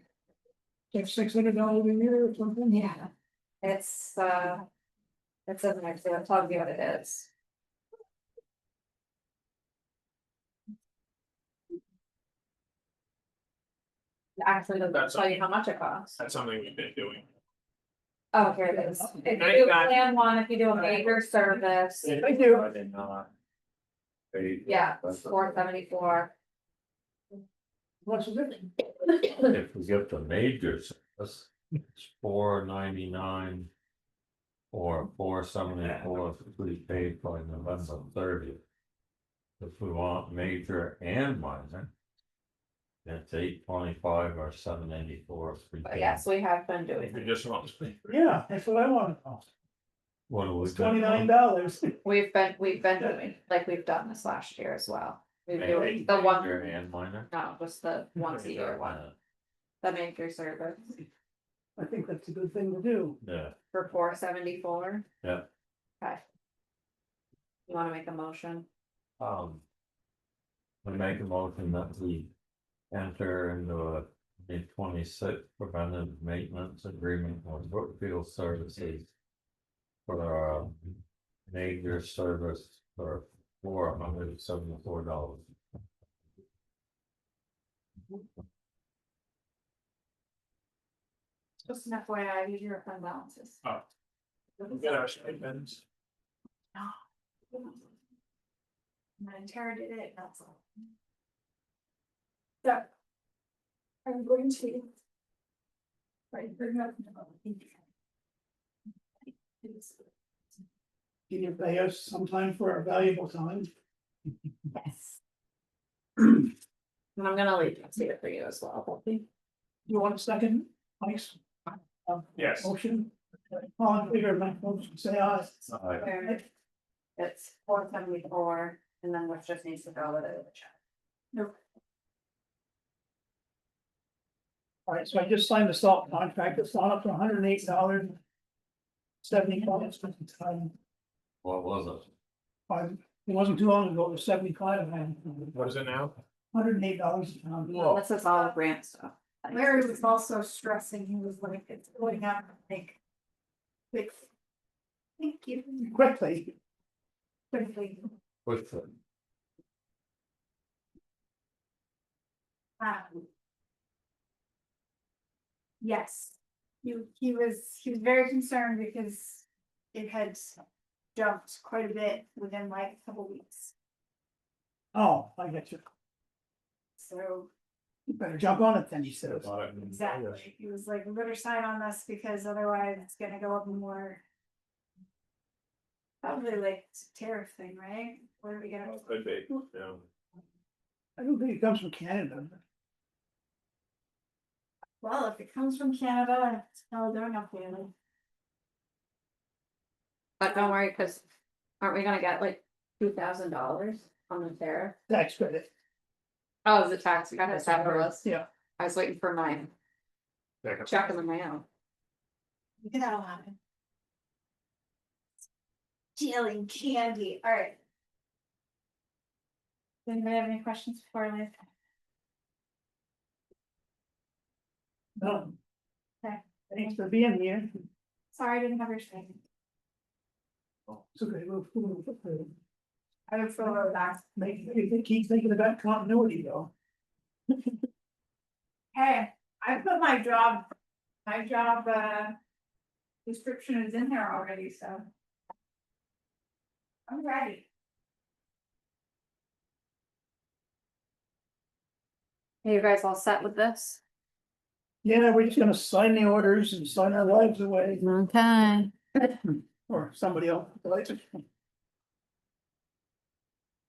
it's $600 a year or something. Yeah. It's it says next to it, tell you what it is. Actually, doesn't tell you how much it costs. That's something we've been doing. Oh, here it is. If Now you you do got- plan one, if you do a major service, Thank you. I did not. They- yeah, $474. What's the difference? If we get the majors, it's $4.99. Or $4.74 if we pay by November 30th. If we want major and minor. It's $8.25 or $7.84. But yes, we have been doing We it. just want to. Yeah, that's what I want to know. What do we? It's $29. We've been doing, like we've done this last year as well. We've doing Major the one, and minor. no, just the once a year one, the major service I think that's a good thing to do. Yeah, for $474. yeah. Okay. You wanna make a motion? We make a motion that we enter into a 26 preventive maintenance agreement with Brookfield Services. For our major service for $474. Just an FYI, these are your fund balances. We got our stipends. I inherited it, that's all. So. I'm going to. Right, bring up. Can you pay us sometime for our valuable time? Yes. And I'm gonna leave it for you as well, Wolfie. You want a second, Mike's? Yes. Motion, All in favor, my folks, say aye. Where it's 474, and then which just needs to go with it with a check. All right, so I just signed the salt contract, it's gone up to $108. 75 What was it? it wasn't too long ago, it was 75, and What is it now? $108 a ton. Whoa. This is all grant stuff. Larry was also stressing, he was like, it's going up, like. Quick. Thank you. Quickly, Quickly. What's it? Yes, he was very concerned because it had jumped quite a bit within like a couple weeks. oh, I get you, So you better jump on it then, he says. exactly, he was like, we better sign on this because otherwise it's gonna go up more. Probably like it's a tariff thing, right? Where do we get it? Could be, yeah. I don't think it comes from Canada. Well, if it comes from Canada, it's probably going up there. But don't worry, because aren't we gonna get like $2,000 on the tariff? Tax credit, Oh, the tax, we got this after us. yeah. I was waiting for my check in the mail. That'll happen. Stealing candy, alright. Does anybody have any questions before I leave? No. Okay. Thanks for being here. Sorry, I didn't have your say. It's okay, we'll I would feel that. keep thinking about continuity though. Hey, I put my job description is in there already, so. I'm ready. Are you guys all set with this? Yeah, we're just gonna sign the orders and sign our lives away, Okay. or somebody else.